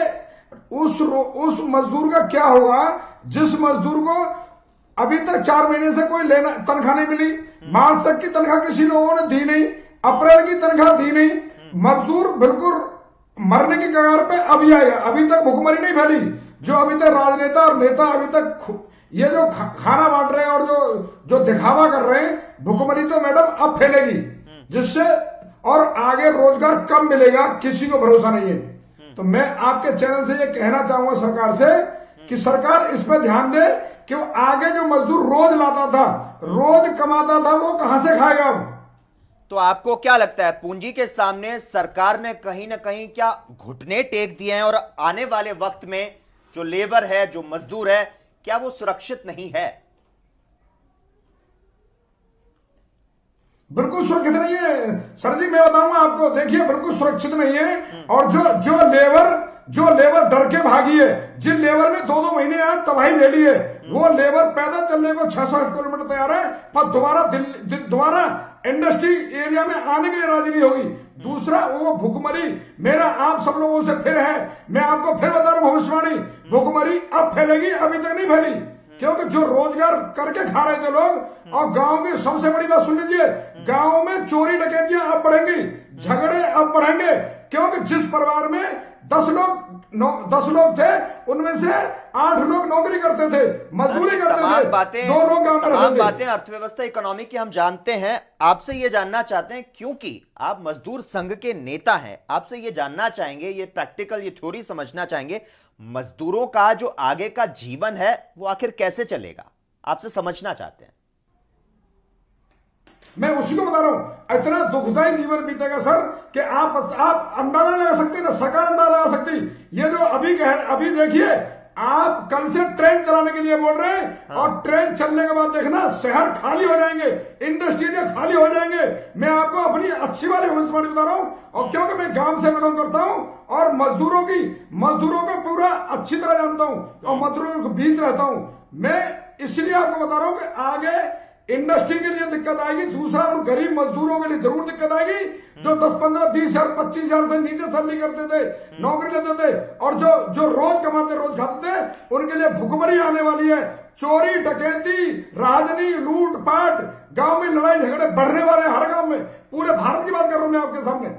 उस मजदूर का क्या होगा जिस मजदूर को अभी तक 4 महीने से कोई तनख्वाह नहीं मिली, मार्च तक की तनख्वाह किसी लोगों ने दी नहीं, अप्रैल की तनख्वाह दी नहीं। मजदूर बिल्कुल मरने की कगार पे अभी आएगा। अभी तक भुखमरी नहीं फैली। जो अभी तक राजनेता और नेता अभी तक ये जो खाना बांट रहे हैं और जो दिखावा कर रहे हैं, भुखमरी तो मैडम अब फैलेगी, जिससे और आगे रोजगार कम मिलेगा, किसी को भरोसा नहीं है। तो मैं आपके चैनल से ये कहना चाहूंगा सरकार से कि सरकार इस पर ध्यान दे कि वो आगे जो मजदूर रोज लाता था, रोज कमाता था, वो कहां से खाएगा अब? तो आपको क्या लगता है, पूंजी के सामने सरकार ने कहीं ना कहीं क्या घुटने टेक दिए हैं और आने वाले वक्त में जो लेबर है, जो मजदूर है, क्या वो सुरक्षित नहीं है? बिल्कुल सुरक्षित नहीं है सर जी, मैं बताऊंगा आपको। देखिए बिल्कुल सुरक्षित नहीं है। और जो लेबर डर के भागी है, जिन लेबर ने 2-2 महीने यहाँ तबाही झेली है, वो लेबर पैदल चलने को 600 किलोमीटर तैयार है, पर दोबारा इंडस्ट्री एरिया में आने के लिए राजी नहीं होगी। दूसरा, वो भुखमरी, मेरा आप सब लोगों से फिर है, मैं आपको फिर बता रहा हूं भविष्यवाणी, भुखमरी अब फैलेगी, अभी तक नहीं फैली। क्योंकि जो रोजगार करके खा रहे थे लोग, और गांव की सबसे बड़ी बात सुन लीजिए, गांव में चोरी डकैतियां अब बढ़ेंगी, झगड़े अब बढ़ेंगे। क्योंकि जिस परिवार में 10 लोग थे, उनमें से 8 लोग नौकरी करते थे, मजदूरी करते थे, 2 लोग गांव में रहते थे। तमाम बातें अर्थव्यवस्था, इकोनॉमी की हम जानते हैं। आपसे ये जानना चाहते हैं, क्योंकि आप मजदूर संघ के नेता हैं, आपसे ये जानना चाहेंगे, ये प्रैक्टिकल, ये थ्योरी समझना चाहेंगे, मजदूरों का जो आगे का जीवन है वो आखिर कैसे चलेगा, आपसे समझना चाहते हैं। मैं उसी को बता रहा हूं, इतना दुखदायी जीवन बीतेगा सर कि आप अंदाजा नहीं लगा सकते, ना सरकार अंदाजा लगा सकती। ये जो अभी देखिए, आप कल से ट्रेन चलाने के लिए बोल रहे हैं, हाँ। और ट्रेन चलने के बाद देखना शहर खाली हो जाएंगे, इंडस्ट्री खाली हो जाएंगे। मैं आपको अपनी अच्छी वाली भविष्यवाणी बता रहा हूं, और क्योंकि मैं गांव से बिलोंग करता हूं और मजदूरों को पूरा अच्छी तरह जानता हूं और मजदूरों को बीत रहता हूं, मैं इसलिए आपको बता रहा हूं कि आगे इंडस्ट्री के लिए दिक्कत आएगी। दूसरा, उन गरीब मजदूरों के लिए जरूर दिक्कत आएगी जो 10, 15, 20 हजार, 25 हजार से नीचे सैलरी करते थे, नौकरी लेते थे, और जो रोज कमाते, रोज खाते थे, उनके लिए भुखमरी आने वाली है। चोरी डकैती, राजनी, लूट पाट, गांव में लड़ाई झगड़े बढ़ने वाले हैं, हर गांव में। पूरे भारत की बात कर रहा हूं मैं आपके सामने।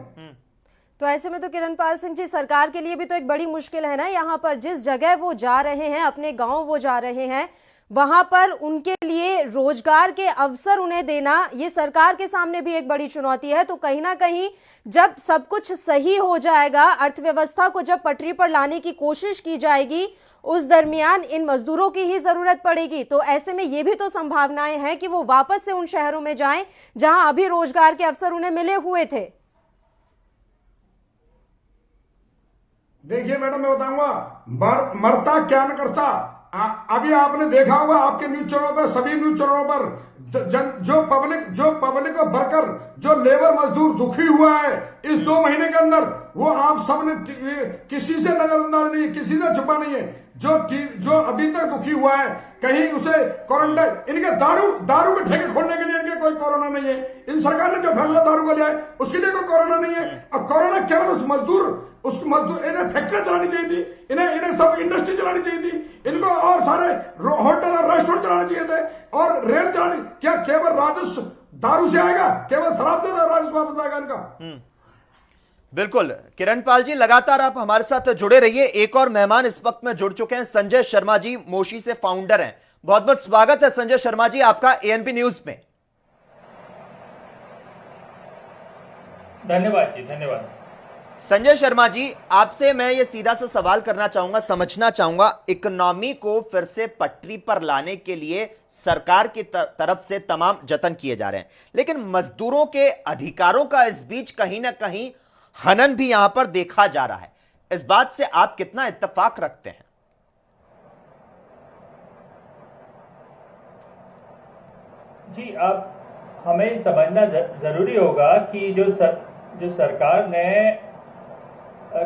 तो ऐसे में तो किरण पाल सिंह जी, सरकार के लिए भी तो एक बड़ी मुश्किल है ना यहाँ पर। जिस जगह वो जा रहे हैं, अपने गांव वो जा रहे हैं, वहां पर उनके लिए रोजगार के अवसर उन्हें देना, ये सरकार के सामने भी एक बड़ी चुनौती है। तो कहीं ना कहीं जब सब कुछ सही हो जाएगा, अर्थव्यवस्था को जब पटरी पर लाने की कोशिश की जाएगी, उस दरमियान इन मजदूरों की ही जरूरत पड़ेगी। तो ऐसे में ये भी तो संभावनाएं हैं कि वो वापस से उन शहरों में जाएं जहां अभी रोजगार के अवसर उन्हें मिले हुए थे। देखिए मैडम, मैं बताऊंगा मरता क्या न करता। अभी आपने देखा होगा आपके न्यूज चैनलों पर, सभी न्यूज चैनलों पर जो पब्लिक वर्कर, जो लेबर मजदूर दुखी हुआ है इस 2 महीने के अंदर, वो आप सब ने किसी से नजरअंदाज नहीं, किसी से छुपा नहीं है। जो अभी तक दुखी हुआ है, कहीं उसे क्वारंटाइन, इनके दारू के ठेके खोलने के लिए इनके कोई कोरोना नहीं है। इन सरकार ने जो फैसला दारू का लिया है उसके लिए कोई कोरोना नहीं है। अब कोरोना केवल उस मजदूर इन्हें फैक्ट्री चलानी चाहिए थी, इन्हें सब इंडस्ट्री चलानी चाहिए थी, इनको और सारे होटल और रेस्टोरेंट चलाने चाहिए थे, और रेल चलानी। क्या केवल राजस्व दारू से आएगा? केवल शराब से राजस्व वापस आएगा इनका? बिल्कुल किरण पाल जी, लगातार आप हमारे साथ जुड़े रहिए। एक और मेहमान इस वक्त में जुड़ चुके हैं, संजय शर्मा जी, मोशी से फाउंडर हैं। बहुत बहुत स्वागत है संजय शर्मा जी आपका एएनपी न्यूज में। धन्यवाद जी, धन्यवाद। संजय शर्मा जी, आपसे मैं ये सीधा सा सवाल करना चाहूंगा, समझना चाहूंगा, इकोनॉमी को फिर से पटरी पर लाने के लिए सरकार की तरफ से तमाम जतन किए जा रहे हैं, लेकिन मजदूरों के अधिकारों का इस बीच कहीं ना कहीं हनन भी यहां पर देखा जा रहा है। इस बात से आप कितना इत्तेफाक रखते हैं? जी, अब हमें समझना जरूरी होगा कि जो सरकार ने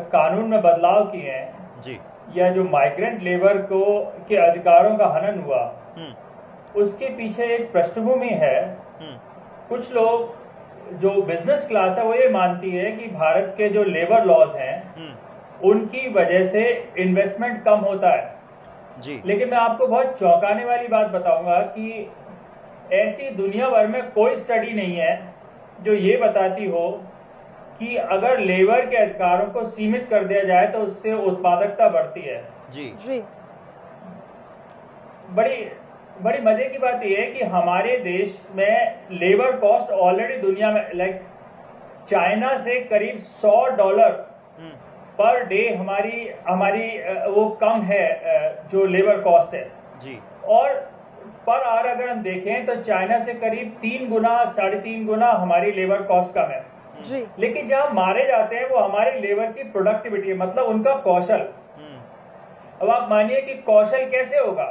कानून में बदलाव किए हैं जी, या जो माइग्रेंट लेबर के अधिकारों का हनन हुआ, उसके पीछे एक पृष्ठभूमि है। कुछ लोग, जो बिजनेस क्लास है, वो ये मानती है कि भारत के जो लेबर लॉज हैं उनकी वजह से इन्वेस्टमेंट कम होता है जी। लेकिन मैं आपको बहुत चौंकाने वाली बात बताऊंगा कि ऐसी दुनिया भर में कोई स्टडी नहीं है जो ये बताती हो कि अगर लेबर के अधिकारों को सीमित कर दिया जाए तो उससे उत्पादकता बढ़ती है। जी। बड़ी मजे की बात यह है कि हमारे देश में लेबर कॉस्ट ऑलरेडी दुनिया में, लाइक चाइना से करीब $100 पर डे हमारी वो कम है जो लेबर कॉस्ट है जी। और पर आवर अगर हम देखें तो चाइना से करीब 3 गुना 3.5 गुना हमारी लेबर कॉस्ट कम है जी। लेकिन जहां मारे जाते हैं वो हमारे लेबर की प्रोडक्टिविटी, मतलब उनका कौशल। अब आप मानिए कि कौशल कैसे होगा?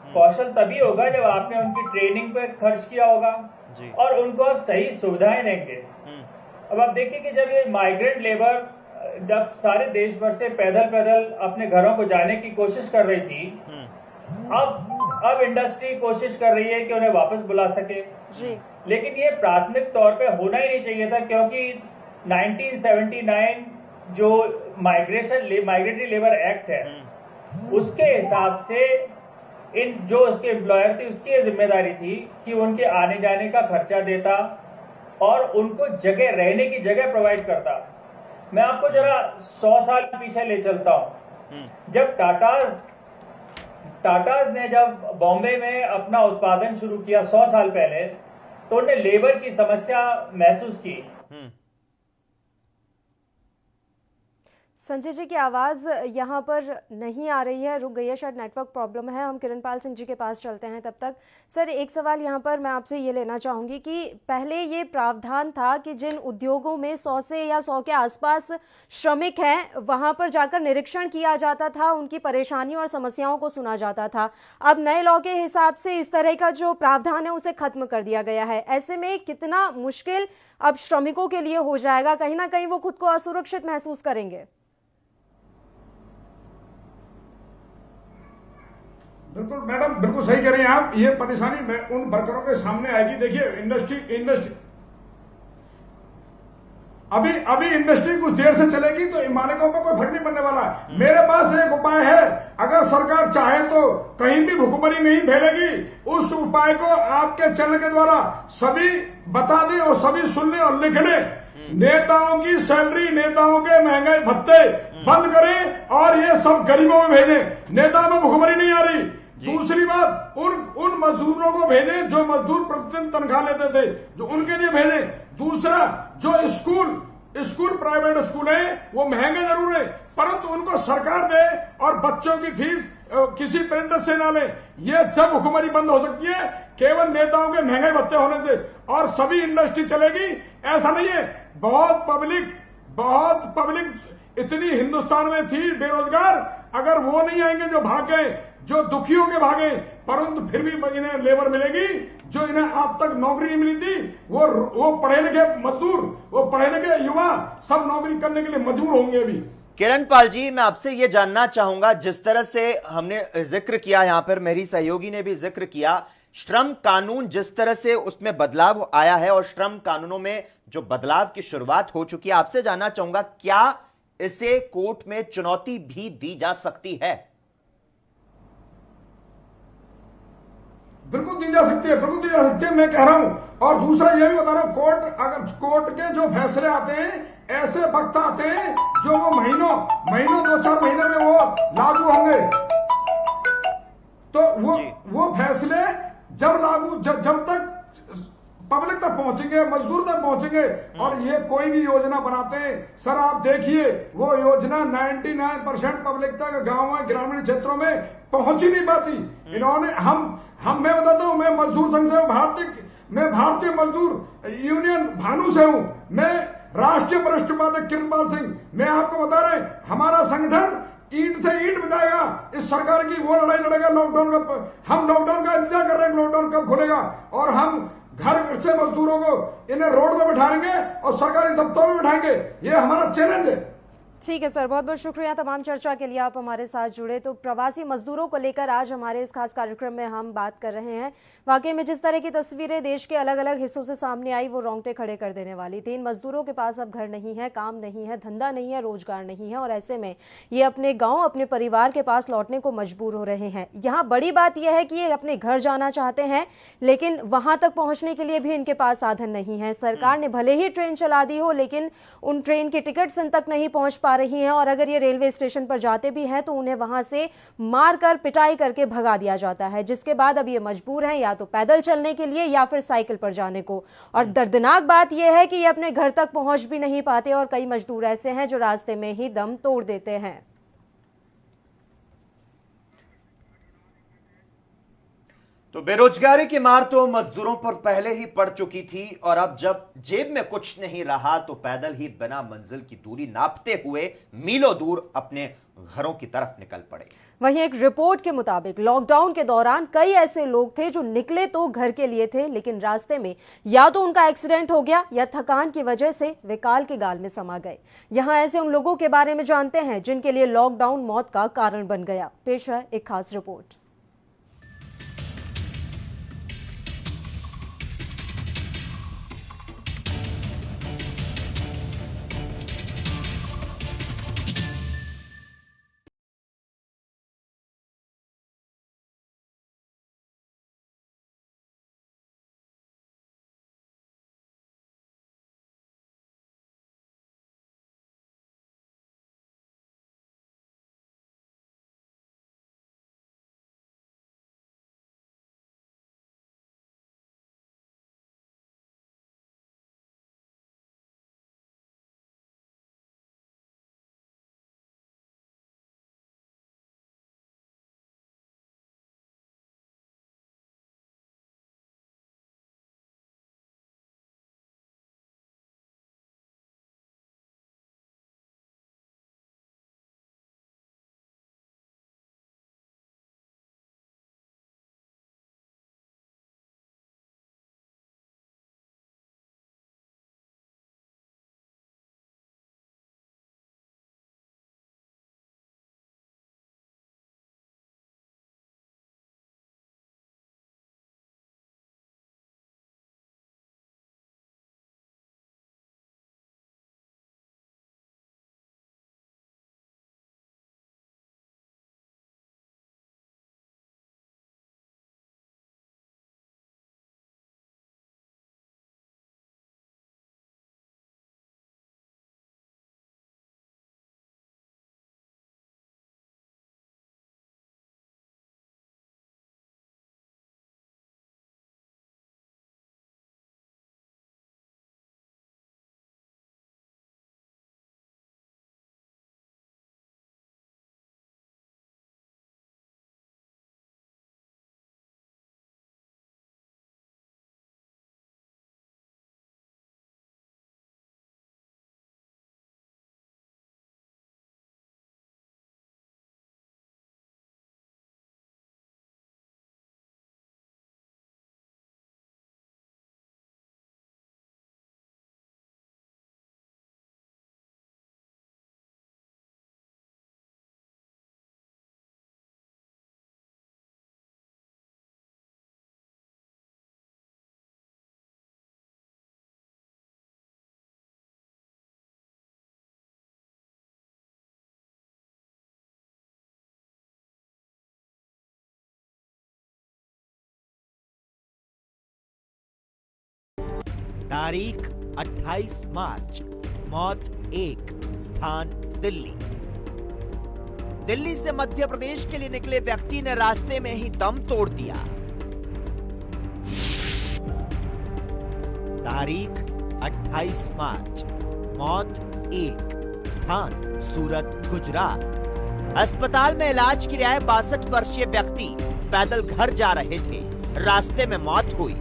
कौशल तभी होगा जब आपने उनकी ट्रेनिंग पे खर्च किया होगा और उनको आप सही सुविधाएं देंगे। अब आप देखिए कि जब ये माइग्रेंट लेबर जब सारे देश भर से पैदल अपने घरों को जाने की कोशिश कर रही थी, अब इंडस्ट्री कोशिश कर रही है कि उन्हें वापस बुला सके जी। लेकिन ये प्राथमिक तौर पे होना ही नहीं चाहिए था, क्योंकि 1979 जो माइग्रेटरी लेबर एक्ट है उसके हिसाब से जो उसके एम्प्लॉयर थी उसकी ये जिम्मेदारी थी कि उनके आने जाने का खर्चा देता और उनको रहने की जगह प्रोवाइड करता। मैं आपको जरा 100 साल पीछे ले चलता हूँ। जब टाटाज ने जब बॉम्बे में अपना उत्पादन शुरू किया 100 साल पहले, तो उन्होंने लेबर की समस्या महसूस की। संजय जी की आवाज़ यहाँ पर नहीं आ रही है, रुक गई है, शायद नेटवर्क प्रॉब्लम है। हम किरणपाल सिंह जी के पास चलते हैं तब तक। सर, एक सवाल यहाँ पर मैं आपसे ये लेना चाहूँगी कि पहले ये प्रावधान था कि जिन उद्योगों में 100 से या 100 के आसपास श्रमिक हैं वहाँ पर जाकर निरीक्षण किया जाता था, उनकी परेशानियों और समस्याओं को सुना जाता था। अब नए लॉ के हिसाब से इस तरह का जो प्रावधान है उसे खत्म कर दिया गया है। ऐसे में कितना मुश्किल अब श्रमिकों के लिए हो जाएगा, कहीं ना कहीं वो खुद को असुरक्षित महसूस करेंगे। बिल्कुल मैडम, बिल्कुल सही कह रही हैं आप। ये परेशानी उन वर्करों के सामने आएगी। देखिए इंडस्ट्री अभी इंडस्ट्री कुछ देर से चलेगी तो मालिकों पर कोई फर्क नहीं पड़ने वाला है। मेरे पास एक उपाय है, अगर सरकार चाहे तो कहीं भी भुखमरी नहीं फैलेगी। उस उपाय को आपके चैनल के द्वारा सभी बता दें और सभी सुन लें और लिख लें। नेताओं की सैलरी, नेताओं के महंगाई भत्ते बंद करें और ये सब गरीबों में भेजें। नेताओं में भुखमरी नहीं आ रही। दूसरी बात, उन मजदूरों को भेजें जो मजदूर प्रतिदिन तनख्वाह लेते थे, जो उनके लिए भेजें। दूसरा, जो स्कूल प्राइवेट स्कूल है वो महंगे जरूर है, परंतु उनको सरकार दे और बच्चों की फीस किसी पेरेंट्स से ना ले। ये जब हुकूमती बंद हो सकती है केवल नेताओं के महंगे भत्ते होने से, और सभी इंडस्ट्री चलेगी, ऐसा नहीं है। बहुत पब्लिक इतनी हिंदुस्तान में थी बेरोजगार, अगर वो नहीं आएंगे जो भाग गए, जो दुखियों के भागे, परंतु फिर भी इन्हें लेबर मिलेगी। जो इन्हें अब तक नौकरी नहीं मिली थी, वो पढ़े लिखे मजदूर, वो पढ़े लिखे युवा सब नौकरी करने के लिए मजबूर होंगे अभी। किरण पाल जी, मैं आपसे ये जानना चाहूंगा, जिस तरह से हमने जिक्र किया, यहां पर मेरी सहयोगी ने भी जिक्र किया, श्रम कानून जिस तरह से उसमें बदलाव आया है और श्रम कानूनों में जो बदलाव की शुरुआत हो चुकी है, आपसे जानना चाहूंगा क्या इसे कोर्ट में चुनौती भी दी जा सकती है? बिल्कुल दी जा सकती है, बिल्कुल दी जा सकती है, मैं कह रहा हूं। और दूसरा ये भी बता रहा हूं, अगर कोर्ट के जो फैसले आते हैं, ऐसे वक्त आते हैं जो वो महीनों 2-4 महीने में वो लागू होंगे, तो वो फैसले जब तक पब्लिक तक पहुंचेंगे, मजदूर तक पहुंचेंगे। और ये कोई भी योजना बनाते हैं सर, आप देखिए वो योजना 99% पब्लिक तक गांव में, ग्रामीण क्षेत्रों में पहुंच ही नहीं पाती। इन्होंने मैं बताता हूं, मैं मजदूर संघ से मैं भारतीय मजदूर यूनियन भानु से हूं, मैं राष्ट्रीय वरिष्ठ उपाध्यक्ष किरणपाल सिंह। मैं आपको बता रहे, हमारा संगठन ईंट से ईंट बजाएगा, इस सरकार की वो लड़ाई लड़ेगा लॉकडाउन का। हम लॉकडाउन का इंतजार कर रहे हैं, लॉकडाउन कब खुलेगा, और हम घर से मजदूरों को इन्हें रोड में बिठाएंगे और सरकारी दफ्तरों में बिठाएंगे। ये हमारा चैलेंज है। ठीक है सर, बहुत बहुत शुक्रिया तमाम चर्चा के लिए आप हमारे साथ जुड़े। तो प्रवासी मजदूरों को लेकर आज हमारे इस खास कार्यक्रम में हम बात कर रहे हैं। वाकई में जिस तरह की तस्वीरें देश के अलग अलग हिस्सों से सामने आई, वो रोंगटे खड़े कर देने वाली थी। इन मजदूरों के पास अब घर नहीं है, काम नहीं है, धंधा नहीं है, रोजगार नहीं है, और ऐसे में ये अपने गाँव, अपने परिवार के पास लौटने को मजबूर हो रहे हैं। यहाँ बड़ी बात यह है कि ये अपने घर जाना चाहते हैं, लेकिन वहां तक पहुंचने के लिए भी इनके पास साधन नहीं है। सरकार ने भले ही ट्रेन चला दी हो, लेकिन उन ट्रेन की टिकट्स इन तक नहीं पहुंच पा रही हैं, और अगर ये रेलवे स्टेशन पर जाते भी हैं तो उन्हें वहां से मारकर पिटाई करके भगा दिया जाता है, जिसके बाद अब ये मजबूर हैं या तो पैदल चलने के लिए या फिर साइकिल पर जाने को। और दर्दनाक बात यह है कि ये अपने घर तक पहुंच भी नहीं पाते, और कई मजदूर ऐसे हैं जो रास्ते में ही दम तोड़ देते हैं। तो बेरोजगारी की मार तो मजदूरों पर पहले ही पड़ चुकी थी, और अब जब जेब में कुछ नहीं रहा तो पैदल ही बिना मंजिल की दूरी नापते हुए मीलों दूर अपने घरों की तरफ निकल पड़े। वहीं एक रिपोर्ट के मुताबिक लॉकडाउन के दौरान कई ऐसे लोग थे जो निकले तो घर के लिए थे, लेकिन रास्ते में या तो उनका एक्सीडेंट हो गया या थकान की वजह से वे काल के गाल में समा गए। यहां ऐसे उन लोगों के बारे में जानते हैं जिनके लिए लॉकडाउन मौत का कारण बन गया। पेश है एक खास रिपोर्ट। तारीख 28 मार्च, मौत 1, स्थान दिल्ली। दिल्ली से मध्य प्रदेश के लिए निकले व्यक्ति ने रास्ते में ही दम तोड़ दिया। तारीख 28 मार्च, मौत 1, स्थान सूरत, गुजरात। अस्पताल में इलाज के लिए आए 62 वर्षीय व्यक्ति पैदल घर जा रहे थे, रास्ते में मौत हुई।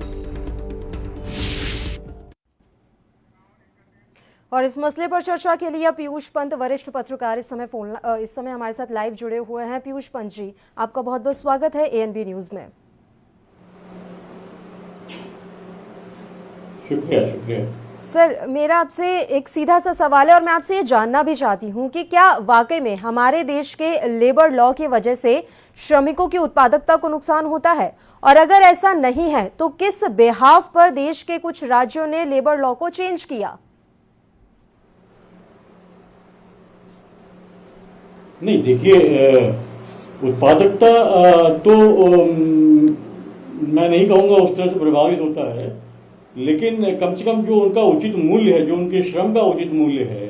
और इस मसले पर चर्चा के लिए पीयूष पंत, वरिष्ठ पत्रकार, इस समय हमारे साथ लाइव जुड़े हुए हैं। पीयूष पंत जी, आपका बहुत बहुत स्वागत है एएनबी न्यूज में। शुक्रिया। सर, मेरा आपसे एक सीधा सा सवाल है और मैं आपसे ये जानना भी चाहती हूँ कि क्या वाकई में हमारे देश के लेबर लॉ की वजह से श्रमिकों की उत्पादकता को नुकसान होता है, और अगर ऐसा नहीं है तो किस बेहाफ पर देश के कुछ राज्यों ने लेबर लॉ को चेंज किया? नहीं, देखिए, उत्पादकता तो मैं नहीं कहूंगा उस तरह से प्रभावित होता है, लेकिन कम से कम जो उनका उचित मूल्य है, जो उनके श्रम का उचित मूल्य है,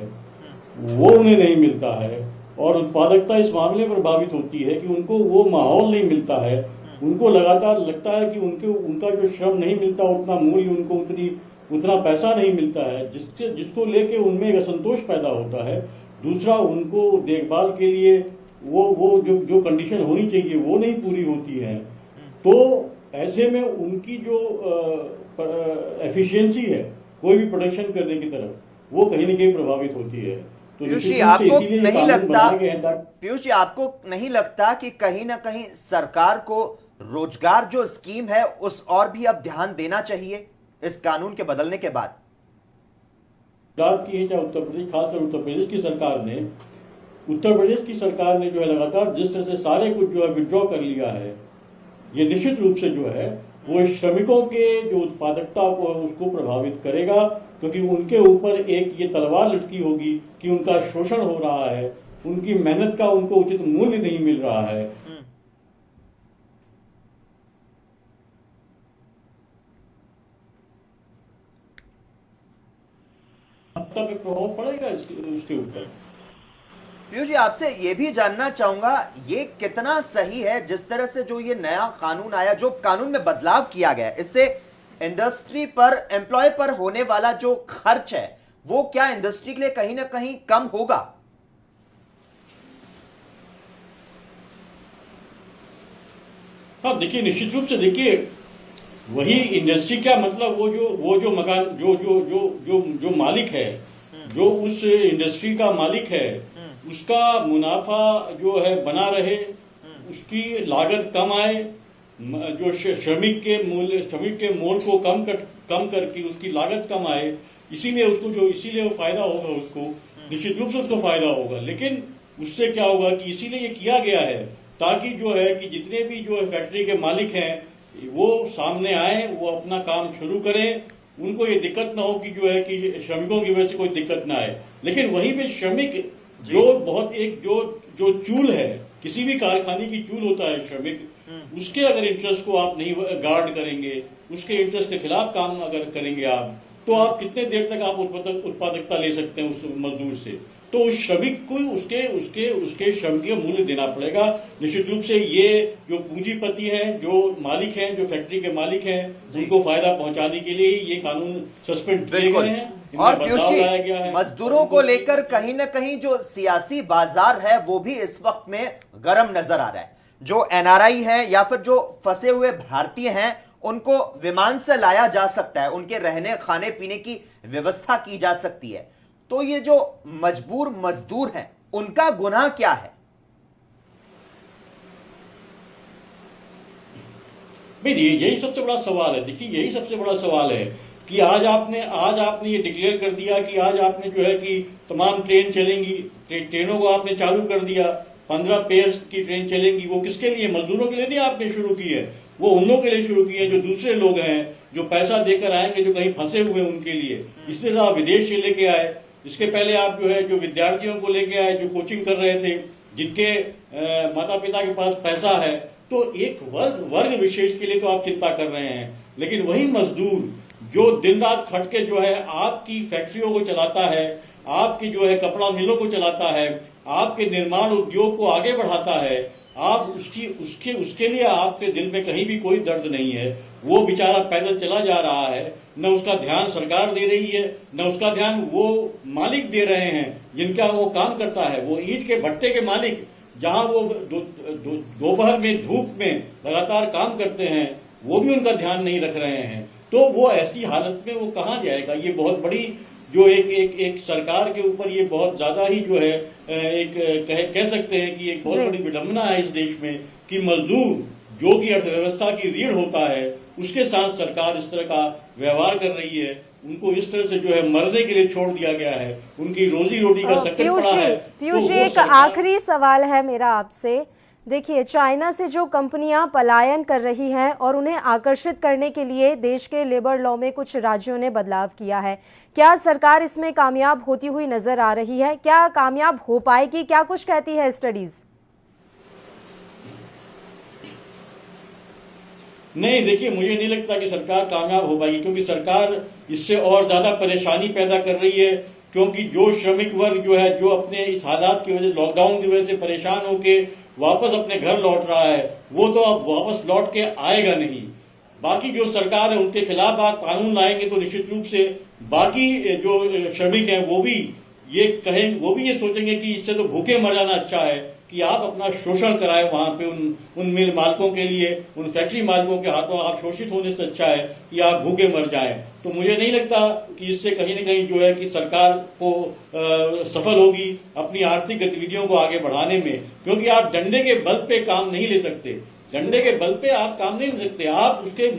वो उन्हें नहीं मिलता है। और उत्पादकता इस मामले में प्रभावित होती है कि उनको वो माहौल नहीं मिलता है, उनको लगातार लगता है कि उनका जो श्रम नहीं मिलता, उतना मूल्य, उनको उतना पैसा नहीं मिलता है, जिसको लेके उनमें एक असंतोष पैदा होता है। दूसरा, उनको देखभाल के लिए वो जो कंडीशन होनी चाहिए वो नहीं पूरी होती है, तो ऐसे में उनकी जो एफिशिएंसी है कोई भी प्रोडक्शन करने की तरफ, वो कहीं न कहीं प्रभावित होती है। तो पीयूष जी, आपको नहीं लगता कि कहीं ना कहीं सरकार को रोजगार जो स्कीम है उस और भी अब ध्यान देना चाहिए इस कानून के बदलने के बाद? की है, चाहे उत्तर प्रदेश, खासकर उत्तर प्रदेश की सरकार ने जो है लगातार जिस तरह से सारे कुछ जो है विड्रॉ कर लिया है, ये निश्चित रूप से जो है वो श्रमिकों के जो उत्पादकता को है उसको प्रभावित करेगा, क्योंकि उनके ऊपर एक ये तलवार लटकी होगी कि उनका शोषण हो रहा है, उनकी मेहनत का उनको उचित मूल्य नहीं मिल रहा है। तब प्रभाव पड़ेगा उसके ऊपर। पीयूष जी, आपसे ये भी जानना चाहूंगा, ये कितना सही है जिस तरह से जो ये नया कानून आया, जो कानून में बदलाव किया गया, इससे इंडस्ट्री पर, एम्प्लॉय पर होने वाला जो खर्च है वो क्या इंडस्ट्री के लिए कहीं ना कहीं कम होगा? हाँ, देखिए, निश्चित रूप से देखिए, वही इंडस्ट्री क्या मतलब वो जो मकान जो मालिक है, जो उस इंडस्ट्री का मालिक है, उसका मुनाफा जो है बना रहे, उसकी लागत कम आए, जो श्रमिक के मोल को कम करके उसकी लागत कम आए, इसीलिए वो फायदा होगा उसको, निश्चित रूप से उसको फायदा होगा। लेकिन उससे क्या होगा कि इसीलिए ये किया गया है ताकि जो है कि जितने भी जो फैक्ट्री के मालिक हैं वो सामने आए, वो अपना काम शुरू करें, उनको ये दिक्कत ना हो कि जो है कि श्रमिकों की वजह से कोई दिक्कत ना आए। लेकिन वहीं पे श्रमिक जो बहुत एक जो चूल है, किसी भी कारखाने की चूल होता है श्रमिक, उसके अगर इंटरेस्ट को आप नहीं गार्ड करेंगे, उसके इंटरेस्ट के खिलाफ काम अगर करेंगे आप, तो आप कितने देर तक आप उत्पादकता ले सकते हैं उस मजदूर से? तो उस श्रमिक को उसके श्रम के मूल्य देना पड़ेगा। निश्चित रूप से ये जो पूंजीपति हैं, जो मालिक हैं, जो फैक्ट्री के मालिक हैं, उनको फायदा पहुंचाने के लिए ये कानून सस्पेंड किए गए हैं। और पीयूष जी, मजदूरों को लेकर कहीं ना कहीं जो सियासी बाजार है वो भी इस वक्त में गर्म नजर आ रहा है। जो एनआरआई है या फिर जो फंसे हुए भारतीय हैं, उनको विमान से लाया जा सकता है, उनके रहने खाने पीने की व्यवस्था की जा सकती है। तो ये जो मजबूर मजदूर हैं, उनका गुनाह क्या है? यही सबसे बड़ा सवाल है। देखिए, यही सबसे बड़ा सवाल है कि आज आपने ये डिक्लेयर कर दिया कि आज आपने जो है कि तमाम ट्रेन चलेंगी, ट्रेनों को आपने चालू कर दिया, 15 पेयर्स की ट्रेन चलेंगी। वो किसके लिए? मजदूरों के लिए नहीं आपने शुरू की है, वो उन लोगों के लिए शुरू की है जो दूसरे लोग हैं, जो पैसा देकर आएंगे, जो कहीं फंसे हुए हैं उनके लिए। इससे आप विदेश से लेके आए, इसके पहले आप जो है जो विद्यार्थियों को लेके आए, जो कोचिंग कर रहे थे, जिनके माता पिता के पास पैसा है, तो एक वर्ग विशेष के लिए तो आप चिंता कर रहे हैं। लेकिन वही मजदूर जो दिन रात खट के जो है आपकी फैक्ट्रियों को चलाता है, आपकी जो है कपड़ा मिलों को चलाता है, आपके निर्माण उद्योग को आगे बढ़ाता है, आप उसके लिए आपके दिल में कहीं भी कोई दर्द नहीं है। वो बेचारा पैदल चला जा रहा है, न उसका ध्यान सरकार दे रही है, न उसका ध्यान वो मालिक दे रहे हैं जिनका वो काम करता है। वो ईंट के भट्टे के मालिक जहां वो दोपहर में धूप में लगातार काम करते हैं, वो भी उनका ध्यान नहीं रख रहे हैं। तो वो ऐसी हालत में वो कहाँ जाएगा? ये बहुत बड़ी जो एक सरकार के ऊपर ये बहुत ज्यादा ही जो है कह सकते हैं कि एक बहुत बड़ी विडंबना है इस देश में कि मजदूर जो कि अर्थव्यवस्था की रीढ़ होता है, उसके साथ सरकार इस तरह का व्यवहार कर रही है। उनको इस तरह से जो है मरने के लिए छोड़ दिया गया है, उनकी रोजी रोटी का संकट पड़ा है। पीयूष जी, एक आखिरी सवाल है मेरा आपसे। देखिए, चाइना से जो कंपनियां पलायन कर रही हैं और उन्हें आकर्षित करने के लिए देश के लेबर लॉ में कुछ राज्यों ने बदलाव किया है, क्या सरकार इसमें कामयाब होती हुई नजर आ रही है? क्या कामयाब हो पाएगी? क्या कुछ कहती है स्टडीज? नहीं, देखिए, मुझे नहीं लगता कि सरकार कामयाब हो पाएगी, क्योंकि सरकार इससे और ज्यादा परेशानी पैदा कर रही है। क्योंकि जो श्रमिक वर्ग जो है, जो अपने इस हालात की वजह, लॉकडाउन की वजह से परेशान होके वापस अपने घर लौट रहा है, वो तो अब वापस लौट के आएगा नहीं। बाकी जो सरकार है उनके खिलाफ आप कानून लाएंगे तो निश्चित रूप से बाकी जो श्रमिक हैं वो भी ये सोचेंगे कि इससे तो भूखे मर जाना अच्छा है कि आप अपना शोषण कराए वहां पे उन मिल मालिकों के लिए, उन फैक्ट्री मालिकों के हाथों आप शोषित होने से अच्छा है कि आप भूखे मर जाएं। तो मुझे नहीं लगता कि इससे कहीं न कहीं जो है कि सरकार को सफल होगी अपनी आर्थिक गतिविधियों को आगे बढ़ाने में, क्योंकि आप डंडे के बल पे काम नहीं ले सकते। डंडे के बल पे आप काम नहीं ले सकते। आप उसके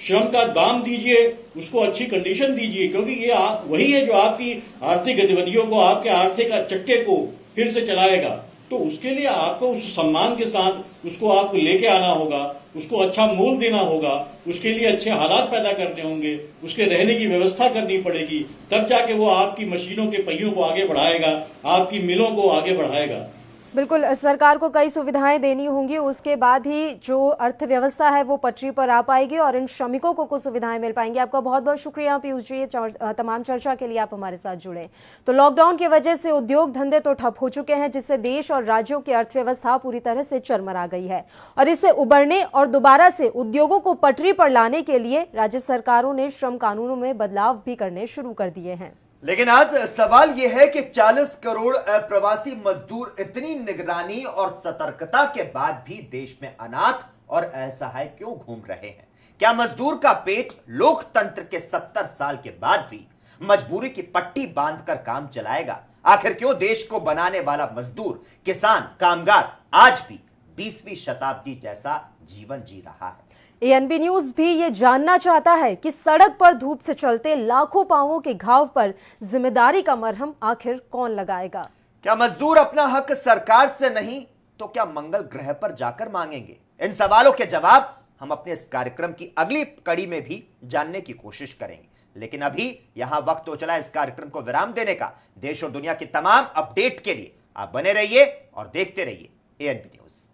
श्रम का दाम दीजिए, उसको अच्छी कंडीशन दीजिए, क्योंकि ये वही है जो आपकी आर्थिक गतिविधियों को, आपके आर्थिक चक्के को फिर से चलाएगा। तो उसके लिए आपको उस सम्मान के साथ उसको आपको लेके आना होगा, उसको अच्छा मूल देना होगा, उसके लिए अच्छे हालात पैदा करने होंगे, उसके रहने की व्यवस्था करनी पड़ेगी, तब जाके वो आपकी मशीनों के पहियों को आगे बढ़ाएगा, आपकी मिलों को आगे बढ़ाएगा। बिल्कुल, सरकार को कई सुविधाएं देनी होंगी, उसके बाद ही जो अर्थव्यवस्था है वो पटरी पर आ पाएगी और इन श्रमिकों को कुछ सुविधाएं मिल पाएंगी। आपका बहुत बहुत शुक्रिया पीयूष जी, तमाम चर्चा के लिए आप हमारे साथ जुड़े। तो लॉकडाउन की वजह से उद्योग धंधे तो ठप हो चुके हैं, जिससे देश और राज्यों की अर्थव्यवस्था पूरी तरह से चरमरा गई है और इससे उबरने और दोबारा से उद्योगों को पटरी पर लाने के लिए राज्य सरकारों ने श्रम कानूनों में बदलाव भी करने शुरू कर दिए हैं। लेकिन आज सवाल यह है कि 40 करोड़ प्रवासी मजदूर इतनी निगरानी और सतर्कता के बाद भी देश में अनाथ और असहाय क्यों घूम रहे हैं? क्या मजदूर का पेट लोकतंत्र के 70 साल के बाद भी मजबूरी की पट्टी बांधकर काम चलाएगा? आखिर क्यों देश को बनाने वाला मजदूर, किसान, कामगार आज भी 20वीं शताब्दी जैसा जीवन जी रहा है? एएनबी न्यूज भी ये जानना चाहता है कि सड़क पर धूप से चलते लाखों पांवों के घाव पर जिम्मेदारी का मरहम आखिर कौन लगाएगा? क्या मजदूर अपना हक सरकार से नहीं तो क्या मंगल ग्रह पर जाकर मांगेंगे? इन सवालों के जवाब हम अपने इस कार्यक्रम की अगली कड़ी में भी जानने की कोशिश करेंगे। लेकिन अभी यहां वक्त हो चला इस कार्यक्रम को विराम देने का। देश और दुनिया की तमाम अपडेट के लिए आप बने रहिए और देखते रहिए एएनबी न्यूज।